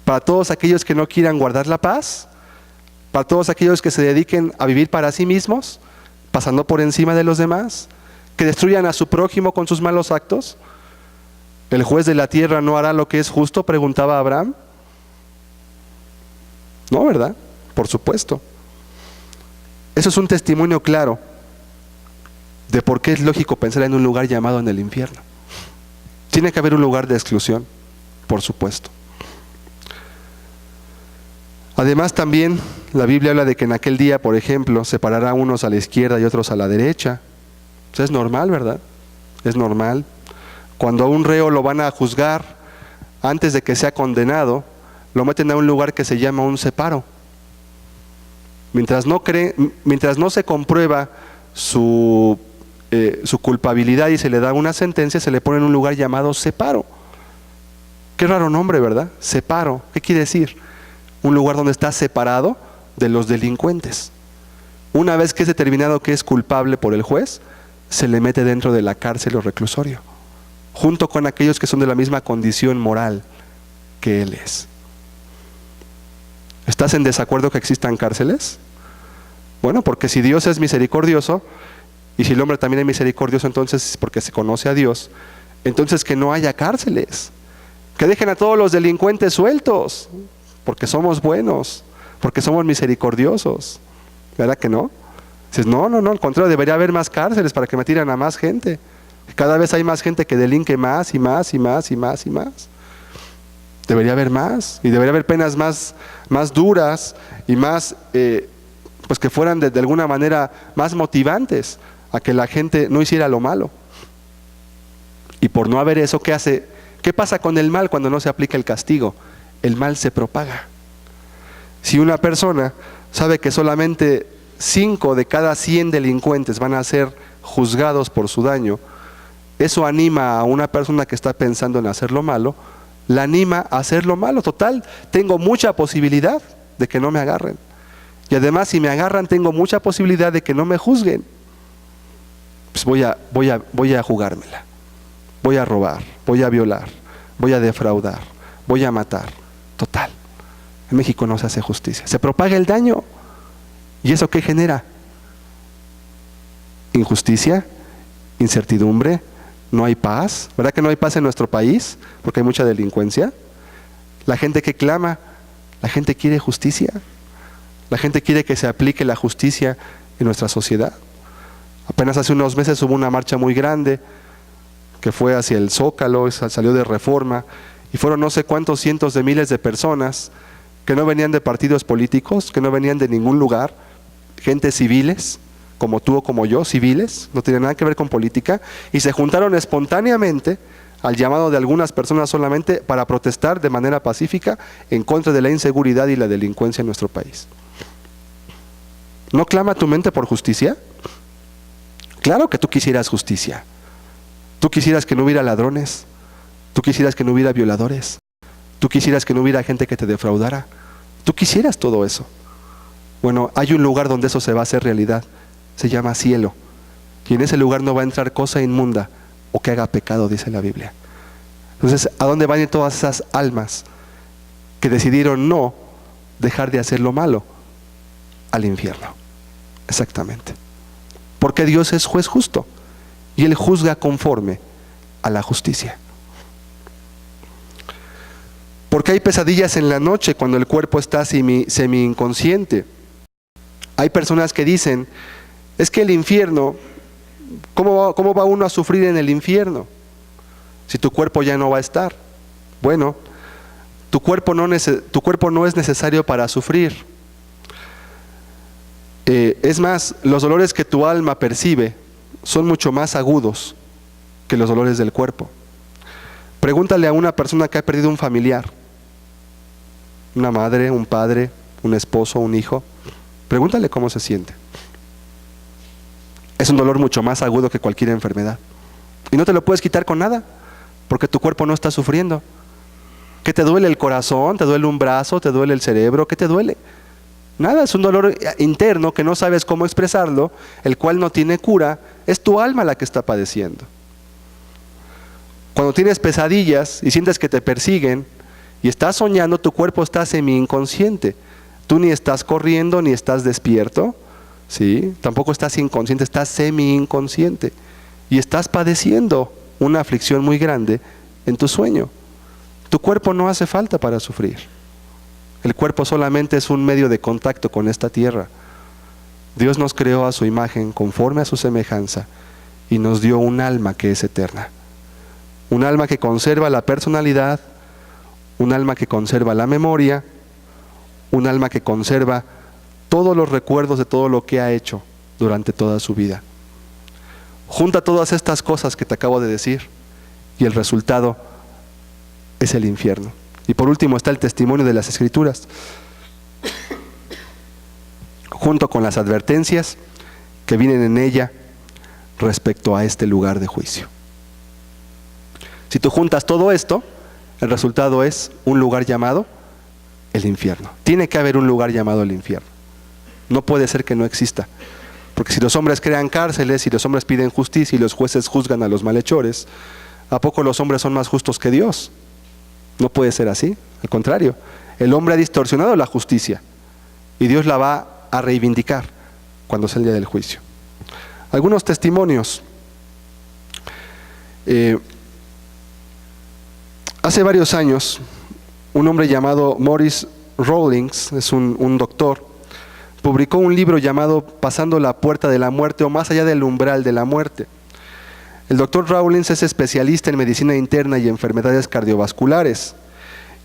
para todos aquellos que no quieran guardar la paz? ¿Para todos aquellos que se dediquen a vivir para sí mismos, pasando por encima de los demás? ¿Que destruyan a su prójimo con sus malos actos? ¿El juez de la tierra no hará lo que es justo?, preguntaba Abraham. No, ¿verdad? Por supuesto. Eso es un testimonio claro de por qué es lógico pensar en un lugar llamado en el infierno. Tiene que haber un lugar de exclusión, por supuesto. Además también la Biblia habla de que en aquel día, por ejemplo, separará unos a la izquierda y otros a la derecha. Eso es normal, ¿verdad? Es normal. Cuando a un reo lo van a juzgar, antes de que sea condenado, lo meten a un lugar que se llama un separo. Mientras no se comprueba su culpabilidad y se le da una sentencia, se le pone en un lugar llamado separo. Qué raro nombre, ¿verdad? Separo. ¿Qué quiere decir? Un lugar donde está separado de los delincuentes. Una vez que es determinado que es culpable por el juez, se le mete dentro de la cárcel o reclusorio, junto con aquellos que son de la misma condición moral que él es. ¿Estás en desacuerdo que existan cárceles? Bueno, porque si Dios es misericordioso Y si el hombre también es misericordioso, entonces, porque se conoce a Dios, entonces que no haya cárceles, que dejen a todos los delincuentes sueltos, porque somos buenos, porque somos misericordiosos. ¿Verdad que no? Dices, no, al contrario, debería haber más cárceles para que me tiren a más gente. Cada vez hay más gente que delinque más y más y más y más y más. Debería haber más, y debería haber penas más duras y más, pues que fueran de alguna manera más motivantes a que la gente no hiciera lo malo. Y por no haber eso, ¿qué hace? ¿Qué pasa con el mal cuando no se aplica el castigo? El mal se propaga. Si una persona sabe que solamente 5 de cada 100 delincuentes van a ser juzgados por su daño, eso anima a una persona que está pensando en hacer lo malo, la anima a hacer lo malo. Total, tengo mucha posibilidad de que no me agarren. Y además, si me agarran, tengo mucha posibilidad de que no me juzguen. Pues voy a jugármela. Voy a robar, voy a violar, voy a defraudar, voy a matar. Total, en México no se hace justicia. Se propaga el daño. ¿Y eso qué genera? Injusticia, incertidumbre, no hay paz. ¿Verdad que no hay paz en nuestro país? Porque hay mucha delincuencia. La gente que clama, la gente quiere justicia. La gente quiere que se aplique la justicia en nuestra sociedad. Apenas hace unos meses hubo una marcha muy grande que fue hacia el Zócalo, salió de Reforma, y fueron no sé cuántos cientos de miles de personas que no venían de partidos políticos, que no venían de ningún lugar, gente civiles, como tú o como yo, civiles, no tiene nada que ver con política, y se juntaron espontáneamente al llamado de algunas personas solamente para protestar de manera pacífica en contra de la inseguridad y la delincuencia en nuestro país. ¿No clama tu mente por justicia? Claro que tú quisieras justicia. Tú quisieras que no hubiera ladrones, tú quisieras que no hubiera violadores, tú quisieras que no hubiera gente que te defraudara, tú quisieras todo eso. Bueno, hay un lugar donde eso se va a hacer realidad, se llama cielo, y en ese lugar no va a entrar cosa inmunda o que haga pecado, dice la Biblia. Entonces, ¿a dónde van a ir todas esas almas que decidieron no dejar de hacer lo malo? Al infierno, exactamente. Porque Dios es juez justo. Y Él juzga conforme a la justicia. Porque hay pesadillas en la noche cuando el cuerpo está semi-inconsciente. Hay personas que dicen, es que el infierno, ¿cómo va uno a sufrir en el infierno? Si tu cuerpo ya no va a estar. Bueno, tu cuerpo no es necesario para sufrir. Es más, los dolores que tu alma percibe son mucho más agudos que los dolores del cuerpo. Pregúntale a una persona que ha perdido un familiar, una madre, un padre, un esposo, un hijo. Pregúntale cómo se siente. Es un dolor mucho más agudo que cualquier enfermedad. Y no te lo puedes quitar con nada, porque tu cuerpo no está sufriendo. ¿Qué te duele el corazón? ¿Te duele un brazo? ¿Te duele el cerebro? ¿Qué te duele? Nada, es un dolor interno que no sabes cómo expresarlo, el cual no tiene cura, es tu alma la que está padeciendo. Cuando tienes pesadillas y sientes que te persiguen y estás soñando, tu cuerpo está semi-inconsciente. Tú ni estás corriendo ni estás despierto, ¿sí? Tampoco estás inconsciente, estás semi-inconsciente y estás padeciendo una aflicción muy grande en tu sueño. Tu cuerpo no hace falta para sufrir. El cuerpo solamente es un medio de contacto con esta tierra. Dios nos creó a su imagen, conforme a su semejanza, y nos dio un alma que es eterna. Un alma que conserva la personalidad, un alma que conserva la memoria, un alma que conserva todos los recuerdos de todo lo que ha hecho durante toda su vida. Junta todas estas cosas que te acabo de decir, y el resultado es el infierno. Y por último está el testimonio de las Escrituras, junto con las advertencias que vienen en ella respecto a este lugar de juicio. Si tú juntas todo esto, el resultado es un lugar llamado el infierno. Tiene que haber un lugar llamado el infierno. No puede ser que no exista. Porque si los hombres crean cárceles, si los hombres piden justicia y los jueces juzgan a los malhechores, ¿a poco los hombres son más justos que Dios? No puede ser así, al contrario. El hombre ha distorsionado la justicia y Dios la va a reivindicar cuando sea el día del juicio. Algunos testimonios. Hace varios años, un hombre llamado Morris Rawlings, es un doctor, publicó un libro llamado Pasando la puerta de la muerte o Más allá del umbral de la muerte. El doctor Rawlings es especialista en medicina interna y enfermedades cardiovasculares.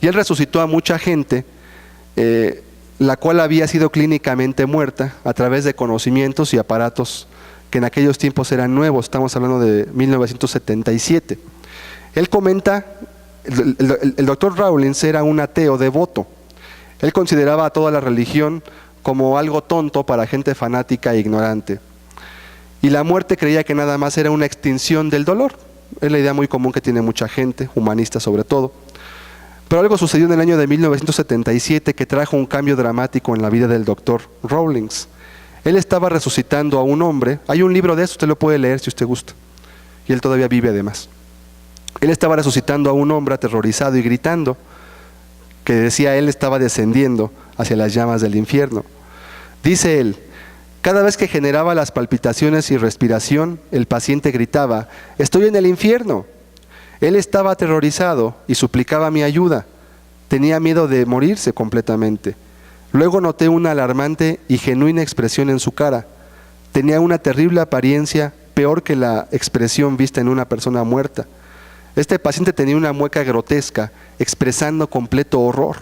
Y él resucitó a mucha gente, la cual había sido clínicamente muerta a través de conocimientos y aparatos que en aquellos tiempos eran nuevos. Estamos hablando de 1977. Él comenta, el doctor Rawlings era un ateo devoto. Él consideraba a toda la religión como algo tonto para gente fanática e ignorante. Y la muerte creía que nada más era una extinción del dolor. Es la idea muy común que tiene mucha gente, humanista sobre todo. Pero algo sucedió en el año de 1977 que trajo un cambio dramático en la vida del doctor Rawlings. Él estaba resucitando a un hombre. Hay un libro de eso, usted lo puede leer si usted gusta. Y él todavía vive además. Él estaba resucitando a un hombre aterrorizado y gritando, que decía él estaba descendiendo hacia las llamas del infierno. Dice él: cada vez que generaba las palpitaciones y respiración, el paciente gritaba: estoy en el infierno. Él estaba aterrorizado y suplicaba mi ayuda. Tenía miedo de morirse completamente. Luego noté una alarmante y genuina expresión en su cara. Tenía una terrible apariencia, peor que la expresión vista en una persona muerta. Este paciente tenía una mueca grotesca, expresando completo horror.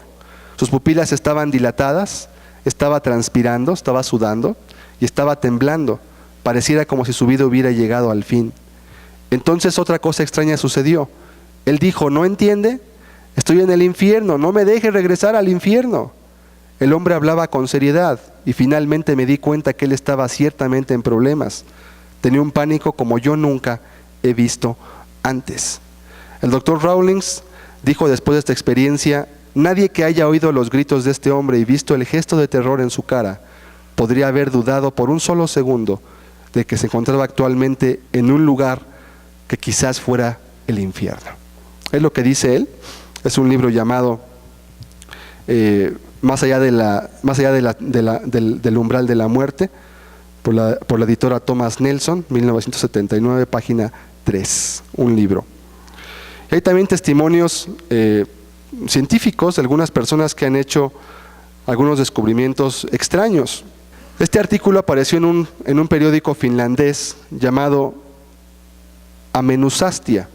Sus pupilas estaban dilatadas, estaba transpirando, estaba sudando y estaba temblando. Pareciera como si su vida hubiera llegado al fin. Entonces otra cosa extraña sucedió. Él dijo: ¿no entiende? Estoy en el infierno, no me deje regresar al infierno. El hombre hablaba con seriedad y finalmente me di cuenta que él estaba ciertamente en problemas. Tenía un pánico como yo nunca he visto antes. El doctor Rawlings dijo después de esta experiencia: nadie que haya oído los gritos de este hombre y visto el gesto de terror en su cara podría haber dudado por un solo segundo de que se encontraba actualmente en un lugar que quizás fuera el infierno. Es lo que dice él. Es un libro llamado Más allá del umbral de la muerte, por la editora Thomas Nelson, 1979, página 3, un libro. Y hay también testimonios científicos de algunas personas que han hecho algunos descubrimientos extraños. Este artículo apareció en un periódico finlandés llamado Amenusastia.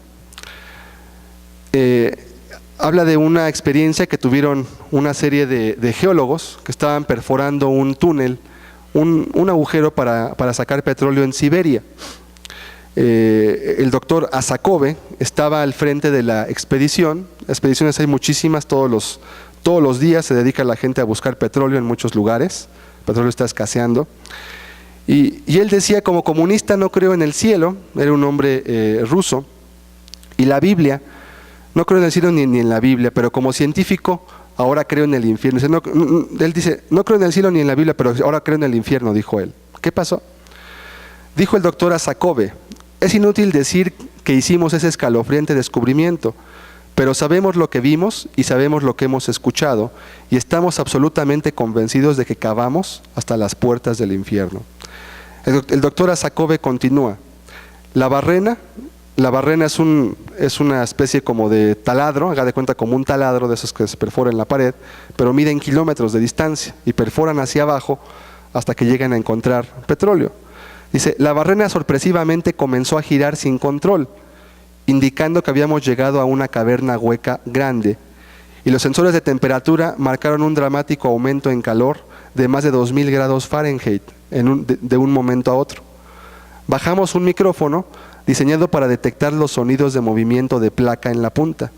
Habla de una experiencia que tuvieron una serie de geólogos que estaban perforando un túnel, un agujero para sacar petróleo en Siberia. El doctor Asakove estaba al frente de la expedición. Expediciones hay muchísimas, todos los días se dedica la gente a buscar petróleo en muchos lugares. El petróleo está escaseando. Y él decía: como comunista no creo en el cielo. Era un hombre ruso. Y la Biblia, no creo en el cielo ni en la Biblia, pero como científico ahora creo en el infierno. Él dice: no creo en el cielo ni en la Biblia, pero ahora creo en el infierno, dijo él. ¿Qué pasó? Dijo el doctor Asakove: es inútil decir que hicimos ese escalofriante descubrimiento, pero sabemos lo que vimos y sabemos lo que hemos escuchado y estamos absolutamente convencidos de que cavamos hasta las puertas del infierno. El doctor Asakove continúa: la barrena es una especie como de taladro, haga de cuenta como un taladro de esos que se perfora en la pared, pero miden kilómetros de distancia y perforan hacia abajo hasta que llegan a encontrar petróleo. Dice: la barrena sorpresivamente comenzó a girar sin control, indicando que habíamos llegado a una caverna hueca grande, y los sensores de temperatura marcaron un dramático aumento en calor de más de 2000 grados Fahrenheit de un momento a otro. Bajamos un micrófono diseñado para detectar los sonidos de movimiento de placa en la punta,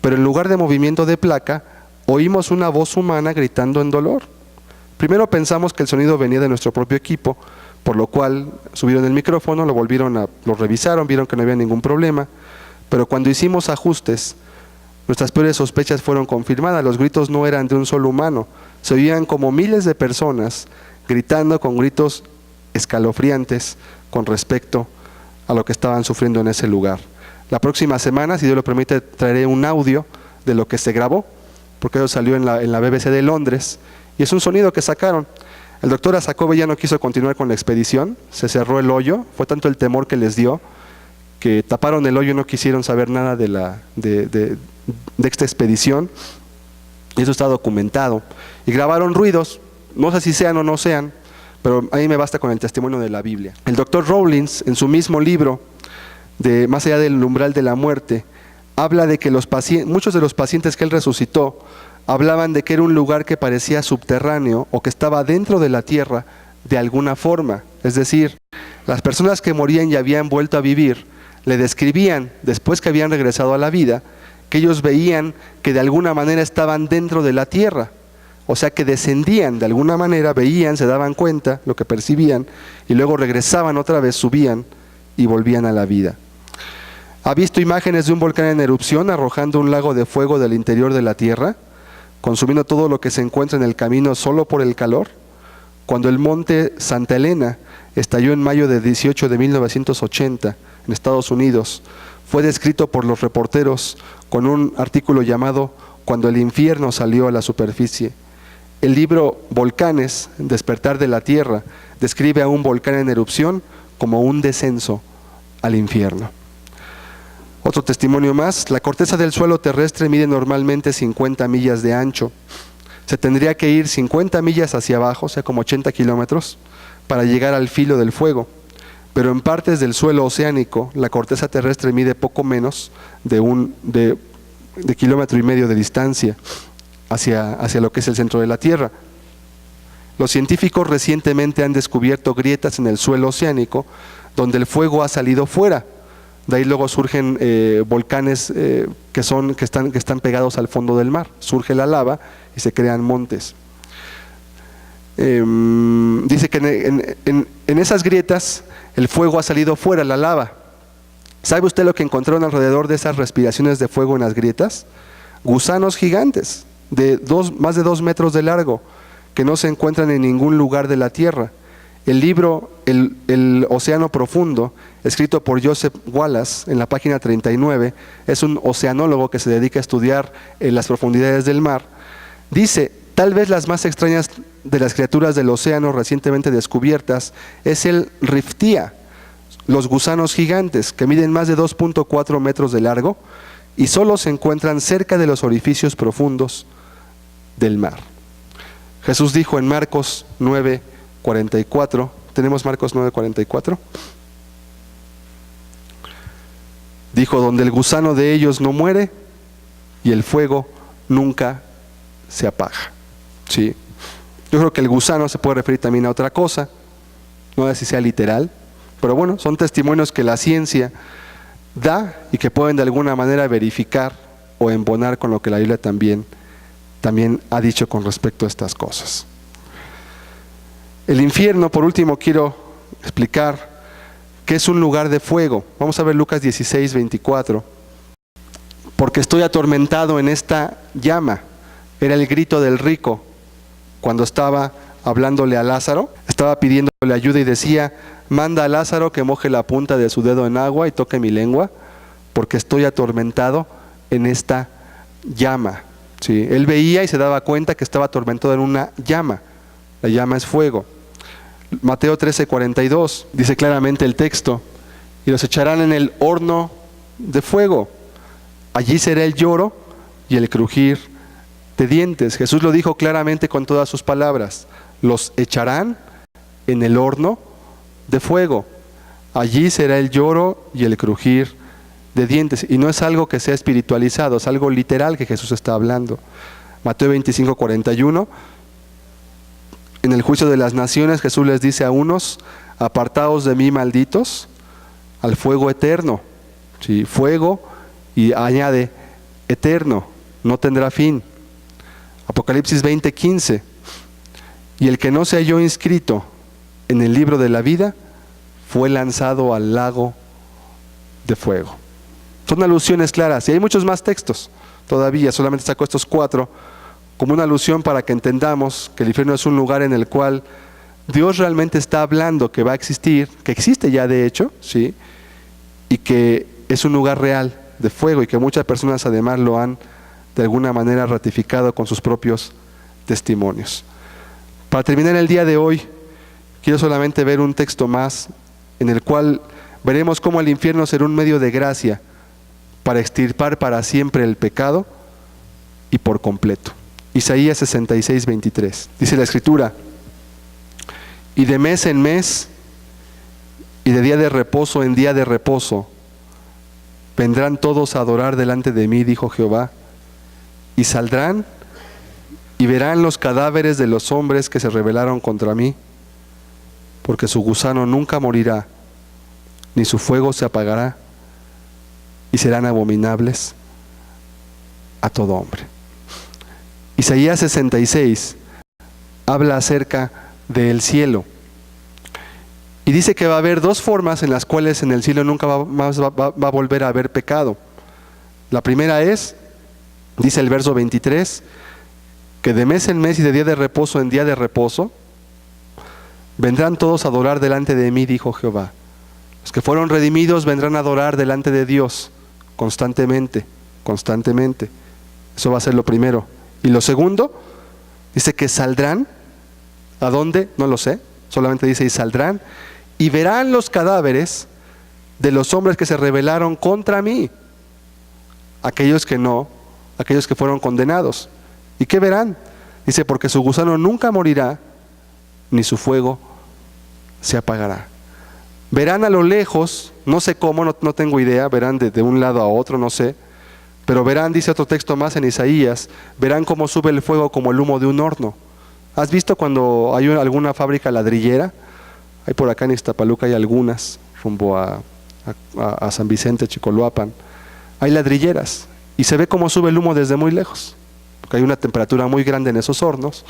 pero en lugar de movimiento de placa, oímos una voz humana gritando en dolor. Primero pensamos que el sonido venía de nuestro propio equipo, por lo cual subieron el micrófono, lo revisaron, vieron que no había ningún problema, pero cuando hicimos ajustes, nuestras peores sospechas fueron confirmadas. Los gritos no eran de un solo humano, se oían como miles de personas gritando con gritos escalofriantes con respecto a lo que estaban sufriendo en ese lugar. La próxima semana, si Dios lo permite, traeré un audio de lo que se grabó, porque eso salió en la BBC de Londres, y es un sonido que sacaron. El doctor Asacobe ya no quiso continuar con la expedición, se cerró el hoyo, fue tanto el temor que les dio que taparon el hoyo y no quisieron saber nada de esta expedición. Y eso está documentado. Y grabaron ruidos, no sé si sean o no sean, pero a mí me basta con el testimonio de la Biblia. El doctor Rawlings, en su mismo libro, de Más allá del umbral de la muerte, habla de que muchos de los pacientes que él resucitó hablaban de que era un lugar que parecía subterráneo o que estaba dentro de la tierra de alguna forma. Es decir, las personas que morían y habían vuelto a vivir le describían, después que habían regresado a la vida, que ellos veían que de alguna manera estaban dentro de la tierra. O sea que descendían de alguna manera, veían, se daban cuenta, lo que percibían, y luego regresaban otra vez, subían y volvían a la vida. ¿Ha visto imágenes de un volcán en erupción arrojando un lago de fuego del interior de la tierra, consumiendo todo lo que se encuentra en el camino solo por el calor? Cuando el monte Santa Elena estalló en mayo de 18 de 1980 en Estados Unidos, fue descrito por los reporteros con un artículo llamado "Cuando el infierno salió a la superficie". El libro Volcanes, Despertar de la Tierra, describe a un volcán en erupción como un descenso al infierno. Otro testimonio más: la corteza del suelo terrestre mide normalmente 50 millas de ancho. Se tendría que ir 50 millas hacia abajo, o sea como 80 kilómetros, para llegar al filo del fuego. Pero en partes del suelo oceánico, la corteza terrestre mide poco menos de kilómetro y medio de distancia hacia lo que es el centro de la Tierra. Los científicos recientemente han descubierto grietas en el suelo oceánico donde el fuego ha salido fuera. De ahí luego surgen volcanes que están pegados al fondo del mar. Surge la lava y se crean montes. Dice que en esas grietas el fuego ha salido fuera, la lava. ¿Sabe usted lo que encontraron alrededor de esas respiraciones de fuego en las grietas? Gusanos gigantes, más de 2 metros de largo, que no se encuentran en ningún lugar de la Tierra. El libro El Océano Profundo, escrito por Joseph Wallace en la página 39, es un oceanólogo que se dedica a estudiar las profundidades del mar. Dice: tal vez las más extrañas de las criaturas del océano recientemente descubiertas es el riftia, los gusanos gigantes, que miden más de 2.4 metros de largo y solo se encuentran cerca de los orificios profundos del mar. Jesús dijo en Marcos 9:44, ¿tenemos Marcos 9:44? Dijo: donde el gusano de ellos no muere y el fuego nunca se apaga. ¿Sí? Yo creo que el gusano se puede referir también a otra cosa, no sé si sea literal, pero bueno, son testimonios que la ciencia da y que pueden de alguna manera verificar o embonar con lo que la Biblia también ha dicho con respecto a estas cosas. El infierno, por último, quiero explicar que es un lugar de fuego. Vamos a ver Lucas 16:24. Porque estoy atormentado en esta llama. Era el grito del rico cuando estaba hablándole a Lázaro, estaba pidiéndole ayuda y decía: manda a Lázaro que moje la punta de su dedo en agua y toque mi lengua, porque estoy atormentado en esta llama. ¿Sí? Él veía y se daba cuenta que estaba atormentado en una llama. La llama es fuego. Mateo 13:42 dice claramente el texto: y los echarán en el horno de fuego. Allí será el lloro y el crujir de dientes. Jesús lo dijo claramente con todas sus palabras: los echarán en el horno de fuego. Allí será el lloro y el crujir de dientes. Y no es algo que sea espiritualizado, es algo literal que Jesús está hablando. Mateo 25:41. En el juicio de las naciones, Jesús les dice a unos: apartaos de mí, malditos, al fuego eterno. ¿Sí? Fuego, y añade eterno, no tendrá fin. Apocalipsis 20:15. Y el que no se halló inscrito en el libro de la vida fue lanzado al lago de fuego. Son alusiones claras, y hay muchos más textos todavía. Solamente saco estos 4 como una alusión para que entendamos que el infierno es un lugar en el cual Dios realmente está hablando que va a existir, que existe ya de hecho, ¿sí? Y que es un lugar real de fuego, y que muchas personas además lo han de alguna manera ratificado con sus propios testimonios. Para terminar el día de hoy, quiero solamente ver un texto más en el cual veremos cómo el infierno será un medio de gracia para extirpar para siempre el pecado y por completo. Isaías 66, 23. Dice la Escritura: y de mes en mes y de día de reposo en día de reposo vendrán todos a adorar delante de mí, dijo Jehová, y saldrán y verán los cadáveres de los hombres que se rebelaron contra mí, porque su gusano nunca morirá, ni su fuego se apagará, y serán abominables a todo hombre. Isaías 66 habla acerca del cielo y dice que va a haber dos formas en las cuales en el cielo nunca más va a volver a haber pecado. La primera es, dice el verso 23, que de mes en mes y de día de reposo en día de reposo vendrán todos a adorar delante de mí, dijo Jehová. Los que fueron redimidos vendrán a adorar delante de Dios constantemente, constantemente. Eso va a ser lo primero. Y lo segundo, dice que saldrán. ¿A dónde? No lo sé. Solamente dice y saldrán y verán los cadáveres de los hombres que se rebelaron contra mí. Aquellos que no, aquellos que fueron condenados. ¿Y qué verán? Dice, porque su gusano nunca morirá, ni su fuego se apagará. Verán a lo lejos, no sé cómo, no tengo idea, verán de un lado a otro, no sé, pero verán, dice otro texto más en Isaías, verán cómo sube el fuego como el humo de un horno. ¿Has visto cuando hay alguna fábrica ladrillera? Hay por acá en Iztapaluca, hay algunas, rumbo a San Vicente, Chicoloapan. Hay ladrilleras y se ve cómo sube el humo desde muy lejos, porque hay una temperatura muy grande en esos hornos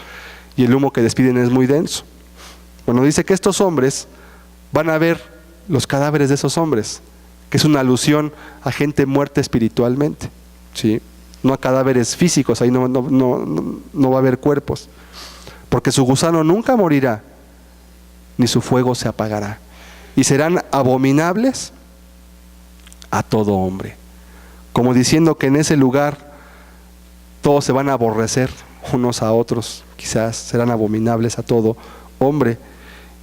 y el humo que despiden es muy denso. Bueno, dice que estos hombres van a ver los cadáveres de esos hombres, que es una alusión a gente muerta espiritualmente, ¿sí? No a cadáveres físicos, ahí no va a haber cuerpos, porque su gusano nunca morirá, ni su fuego se apagará, y serán abominables a todo hombre, como diciendo que en ese lugar todos se van a aborrecer unos a otros, quizás serán abominables a todo hombre.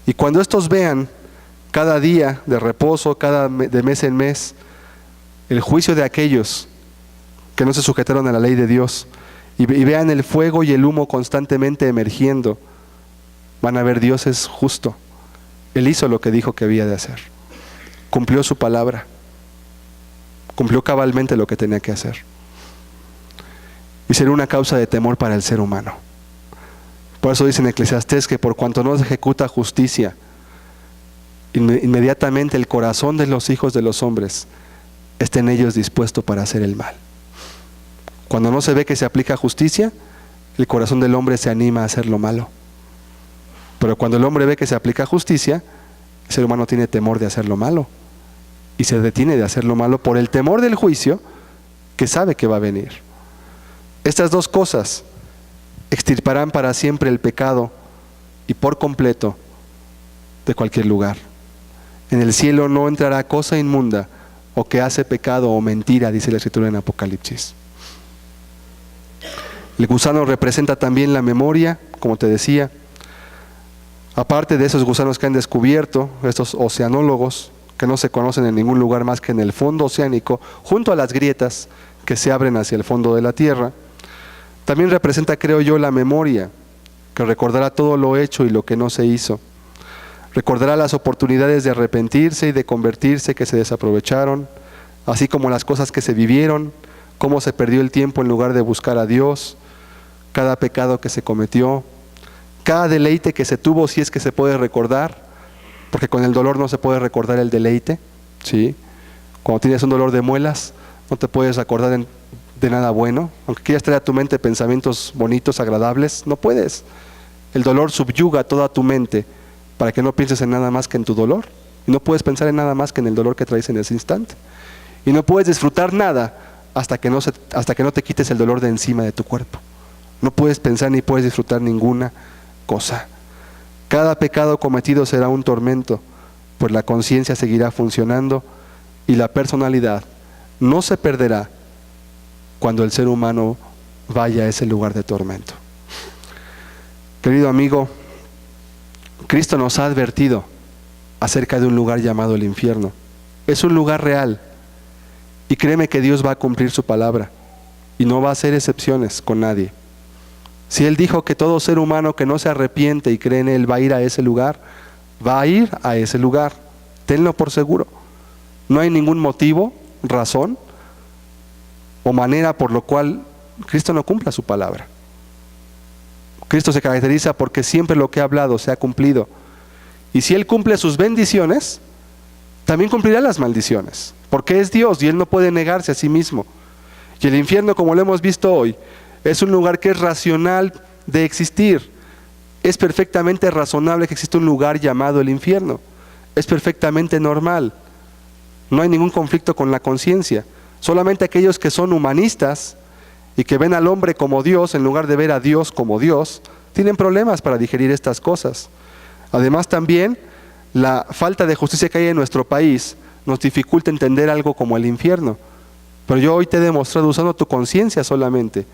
Y cuando estos vean cada día de reposo, de mes en mes, el juicio de aquellos que no se sujetaron a la ley de Dios, y vean el fuego y el humo constantemente emergiendo, van a ver Dios es justo. Él hizo lo que dijo que había de hacer. Cumplió su palabra. Cumplió cabalmente lo que tenía que hacer. Y será una causa de temor para el ser humano. Por eso dice en Eclesiastés que por cuanto no se ejecuta justicia, inmediatamente el corazón de los hijos de los hombres está en ellos dispuesto para hacer el mal. Cuando no se ve que se aplica justicia, el corazón del hombre se anima a hacer lo malo. Pero cuando el hombre ve que se aplica justicia, el ser humano tiene temor de hacer lo malo y se detiene de hacer lo malo por el temor del juicio que sabe que va a venir. Estas dos cosas extirparán para siempre el pecado y por completo de cualquier lugar. En el cielo no entrará cosa inmunda o que hace pecado o mentira, dice la Escritura en Apocalipsis. El gusano representa también la memoria, como te decía. Aparte de esos gusanos que han descubierto, estos oceanólogos, que no se conocen en ningún lugar más que en el fondo oceánico, junto a las grietas que se abren hacia el fondo de la tierra, también representa, creo yo, la memoria, que recordará todo lo hecho y lo que no se hizo. Recordará las oportunidades de arrepentirse y de convertirse que se desaprovecharon, así como las cosas que se vivieron, cómo se perdió el tiempo en lugar de buscar a Dios, cada pecado que se cometió, cada deleite que se tuvo, si es que se puede recordar, porque con el dolor no se puede recordar el deleite, ¿sí? Cuando tienes un dolor de muelas, no te puedes acordar de nada bueno, aunque quieras traer a tu mente pensamientos bonitos, agradables, no puedes. El dolor subyuga toda tu mente para que no pienses en nada más que en tu dolor, y no puedes pensar en nada más que en el dolor que traes en ese instante, y no puedes disfrutar nada hasta que no te quites el dolor de encima de tu cuerpo. No puedes pensar ni puedes disfrutar ninguna cosa. Cada pecado cometido será un tormento, pues la conciencia seguirá funcionando y la personalidad no se perderá cuando el ser humano vaya a ese lugar de tormento. Querido amigo, Cristo nos ha advertido acerca de un lugar llamado el infierno. Es un lugar real. Y créeme que Dios va a cumplir su palabra. Y no va a hacer excepciones con nadie. Si Él dijo que todo ser humano que no se arrepiente y cree en Él va a ir a ese lugar, va a ir a ese lugar. Tenlo por seguro. No hay ningún motivo, razón o manera por lo cual Cristo no cumpla su palabra. Cristo se caracteriza porque siempre lo que ha hablado se ha cumplido. Y si Él cumple sus bendiciones, también cumplirá las maldiciones. Porque es Dios y Él no puede negarse a sí mismo. Y el infierno, como lo hemos visto hoy, es un lugar que es racional de existir. Es perfectamente razonable que exista un lugar llamado el infierno. Es perfectamente normal. No hay ningún conflicto con la conciencia. Solamente aquellos que son humanistas y que ven al hombre como Dios en lugar de ver a Dios como Dios, tienen problemas para digerir estas cosas. Además también, la falta de justicia que hay en nuestro país nos dificulta entender algo como el infierno. Pero yo hoy te he demostrado, usando tu conciencia solamente,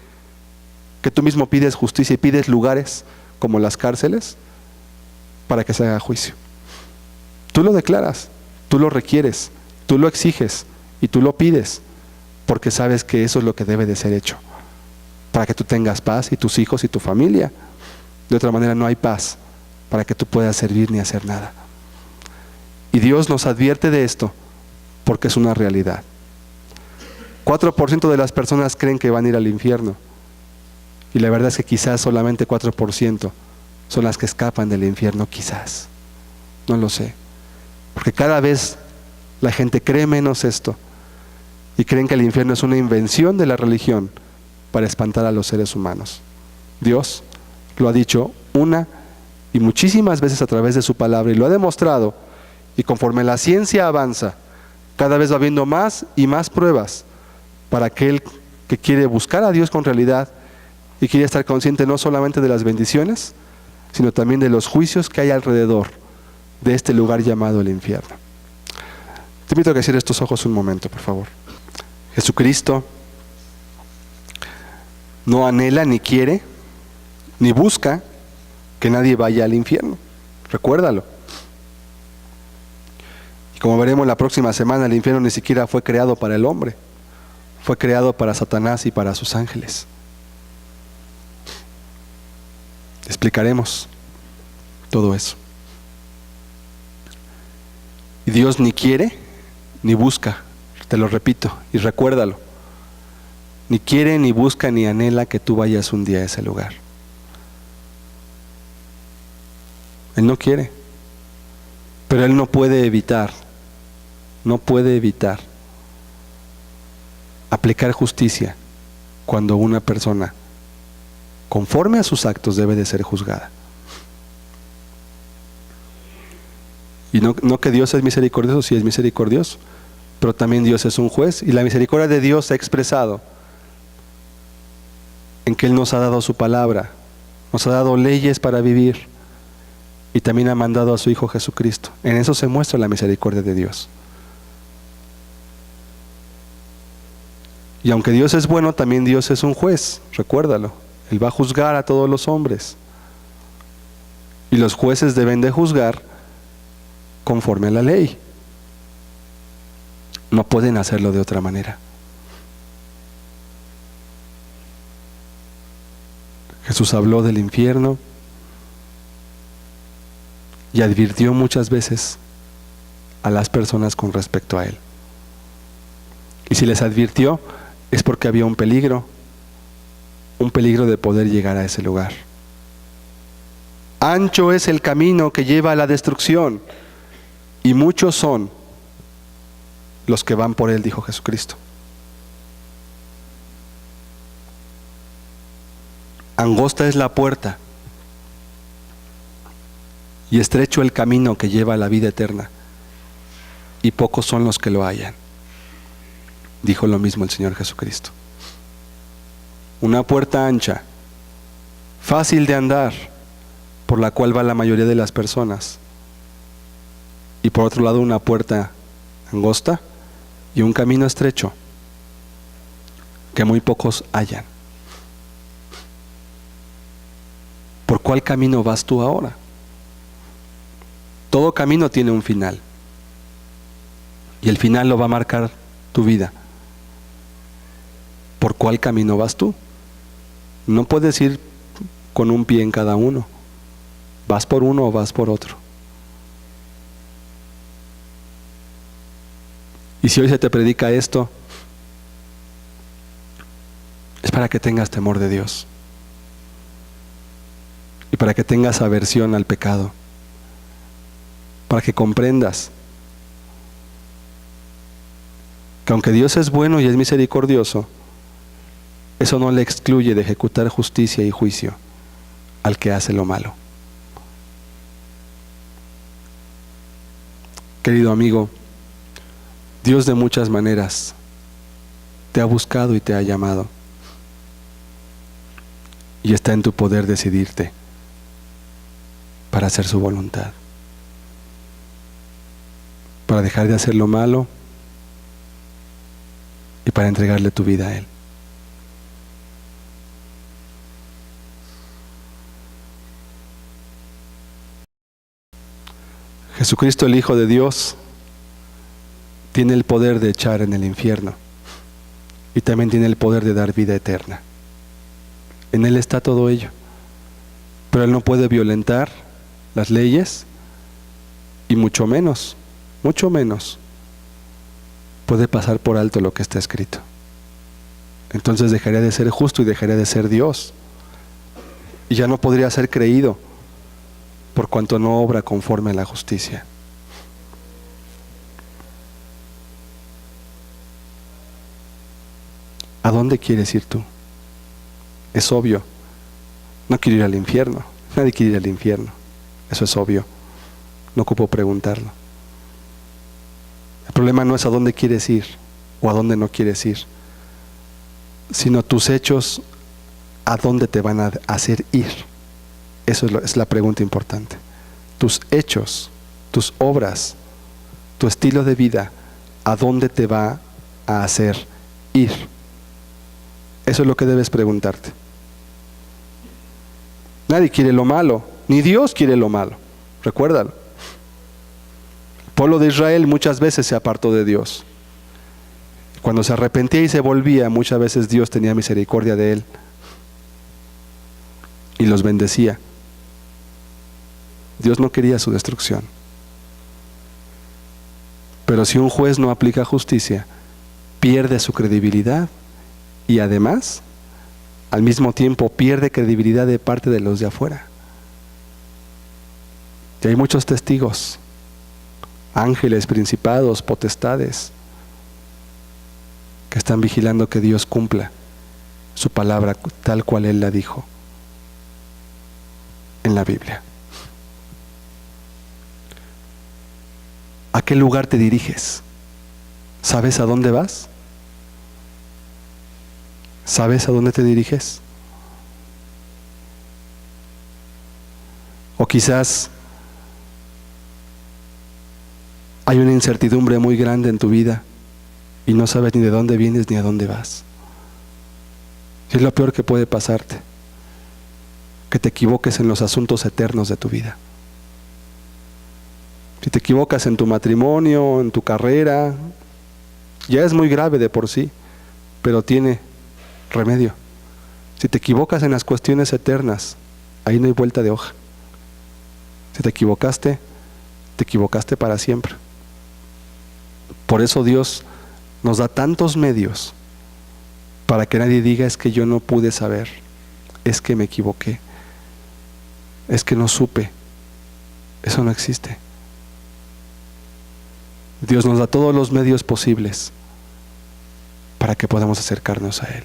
que tú mismo pides justicia y pides lugares como las cárceles para que se haga juicio. Tú lo declaras, tú lo requieres, tú lo exiges y tú lo pides, porque sabes que eso es lo que debe de ser hecho, para que tú tengas paz y tus hijos y tu familia. De otra manera no hay paz para que tú puedas servir ni hacer nada. Y Dios nos advierte de esto porque es una realidad. 4% de las personas creen que van a ir al infierno. Y la verdad es que quizás solamente 4% son las que escapan del infierno, quizás. No lo sé. Porque cada vez la gente cree menos esto. Y creen que el infierno es una invención de la religión para espantar a los seres humanos. Dios lo ha dicho una y muchísimas veces a través de su palabra y lo ha demostrado. Y conforme la ciencia avanza, cada vez va habiendo más y más pruebas para aquel que quiere buscar a Dios con realidad y quiere estar consciente no solamente de las bendiciones, sino también de los juicios que hay alrededor de este lugar llamado el infierno. Te invito a que cierres tus ojos un momento, por favor. Jesucristo no anhela, ni quiere, ni busca que nadie vaya al infierno. Recuérdalo. Y como veremos la próxima semana, el infierno ni siquiera fue creado para el hombre. Fue creado para Satanás y para sus ángeles. Explicaremos todo eso. Y Dios ni quiere, ni busca, te lo repito, y recuérdalo. Ni quiere, ni busca, ni anhela que tú vayas un día a ese lugar. Él no quiere, pero Él no puede evitar aplicar justicia cuando una persona, conforme a sus actos, debe de ser juzgada. Y no que Dios es misericordioso, sí es misericordioso, pero también Dios es un juez, y la misericordia de Dios se ha expresado en que Él nos ha dado su palabra, nos ha dado leyes para vivir, y también ha mandado a su Hijo Jesucristo. En eso se muestra la misericordia de Dios. Y aunque Dios es bueno, también Dios es un juez, recuérdalo. Él va a juzgar a todos los hombres. Y los jueces deben de juzgar conforme a la ley. No pueden hacerlo de otra manera. Jesús habló del infierno y advirtió muchas veces a las personas con respecto a él. Y si les advirtió, es porque había un peligro de poder llegar a ese lugar. Ancho es el camino que lleva a la destrucción, y muchos son los que van por él, dijo Jesucristo. Angosta es la puerta, y estrecho el camino que lleva a la vida eterna, y pocos son los que lo hallan. Dijo lo mismo el Señor Jesucristo. Una puerta ancha, fácil de andar, por la cual va la mayoría de las personas. Y por otro lado, una puerta angosta y un camino estrecho que muy pocos hallan. ¿Por cuál camino vas tú ahora? Todo camino tiene un final. Y el final lo va a marcar tu vida. ¿Por cuál camino vas tú? No puedes ir con un pie en cada uno. ¿Vas por uno o vas por otro? Y si hoy se te predica esto, es para que tengas temor de Dios. Y para que tengas aversión al pecado. Para que comprendas que aunque Dios es bueno y es misericordioso, eso no le excluye de ejecutar justicia y juicio al que hace lo malo. Querido amigo, Dios de muchas maneras te ha buscado y te ha llamado. Y está en tu poder decidirte para hacer su voluntad. Para dejar de hacer lo malo y para entregarle tu vida a Él. Jesucristo, el Hijo de Dios, tiene el poder de echar en el infierno y también tiene el poder de dar vida eterna. En Él está todo ello. Pero Él no puede violentar las leyes y mucho menos puede pasar por alto lo que está escrito. Entonces dejaría de ser justo y dejaría de ser Dios. Y ya no podría ser creído por cuanto no obra conforme a la justicia. ¿A dónde quieres ir tú? Es obvio. No quiero ir al infierno. Nadie quiere ir al infierno. Eso es obvio. No ocupo preguntarlo. El problema no es a dónde quieres ir o a dónde no quieres ir, sino tus hechos, a dónde te van a hacer ir. Eso es la pregunta importante. Tus hechos, tus obras, tu estilo de vida, ¿a dónde te va a hacer ir? Eso es lo que debes preguntarte. Nadie quiere lo malo, ni Dios quiere lo malo. Recuérdalo. El pueblo de Israel muchas veces se apartó de Dios. Cuando se arrepentía y se volvía, muchas veces Dios tenía misericordia de él y los bendecía. Dios no quería su destrucción. Pero si un juez no aplica justicia, pierde su credibilidad y además, al mismo tiempo, pierde credibilidad de parte de los de afuera. Y hay muchos testigos, ángeles, principados, potestades, que están vigilando que Dios cumpla su palabra tal cual Él la dijo en la Biblia. ¿A qué lugar te diriges? ¿Sabes a dónde vas? ¿Sabes a dónde te diriges? O quizás hay una incertidumbre muy grande en tu vida y no sabes ni de dónde vienes ni a dónde vas. Es lo peor que puede pasarte, que te equivoques en los asuntos eternos de tu vida. Si te equivocas en tu matrimonio, en tu carrera, ya es muy grave de por sí, pero tiene remedio. Si te equivocas en las cuestiones eternas, ahí no hay vuelta de hoja. Si te equivocaste para siempre. Por eso Dios nos da tantos medios para que nadie diga es que yo no pude saber, es que me equivoqué, es que no supe. Eso no existe. Dios nos da todos los medios posibles para que podamos acercarnos a Él.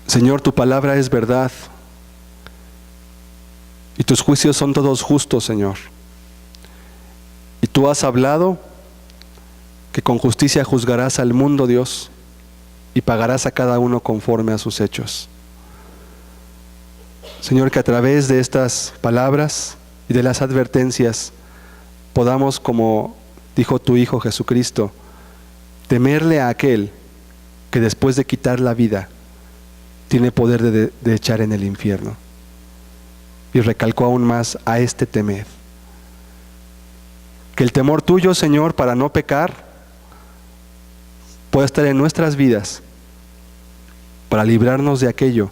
Señor, tu palabra es verdad y tus juicios son todos justos, Señor. Y tú has hablado que con justicia juzgarás al mundo, Dios, y pagarás a cada uno conforme a sus hechos. Señor, que a través de estas palabras y de las advertencias podamos, como dijo tu Hijo Jesucristo, temerle a aquel que después de quitar la vida tiene poder de echar en el infierno. Y recalcó aún más: a este temed. Que el temor tuyo, Señor, para no pecar, pueda estar en nuestras vidas, para librarnos de aquello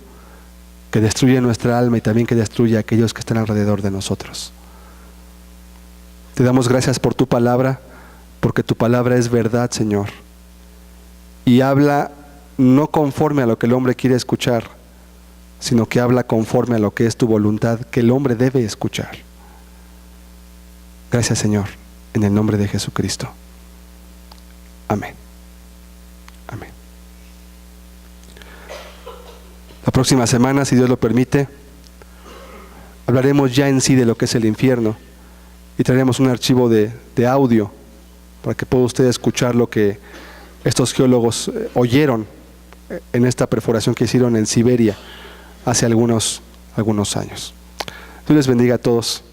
que destruye nuestra alma y también que destruye a aquellos que están alrededor de nosotros. Te damos gracias por tu palabra, porque tu palabra es verdad, Señor, y habla no conforme a lo que el hombre quiere escuchar, sino que habla conforme a lo que es tu voluntad, que el hombre debe escuchar. Gracias, Señor, en el nombre de Jesucristo. Amén. Amén. La próxima semana, si Dios lo permite, hablaremos ya en sí de lo que es el infierno y traeremos un archivo de audio para que pueda usted escuchar lo que estos geólogos oyeron en esta perforación que hicieron en Siberia hace algunos años. Dios les bendiga a todos.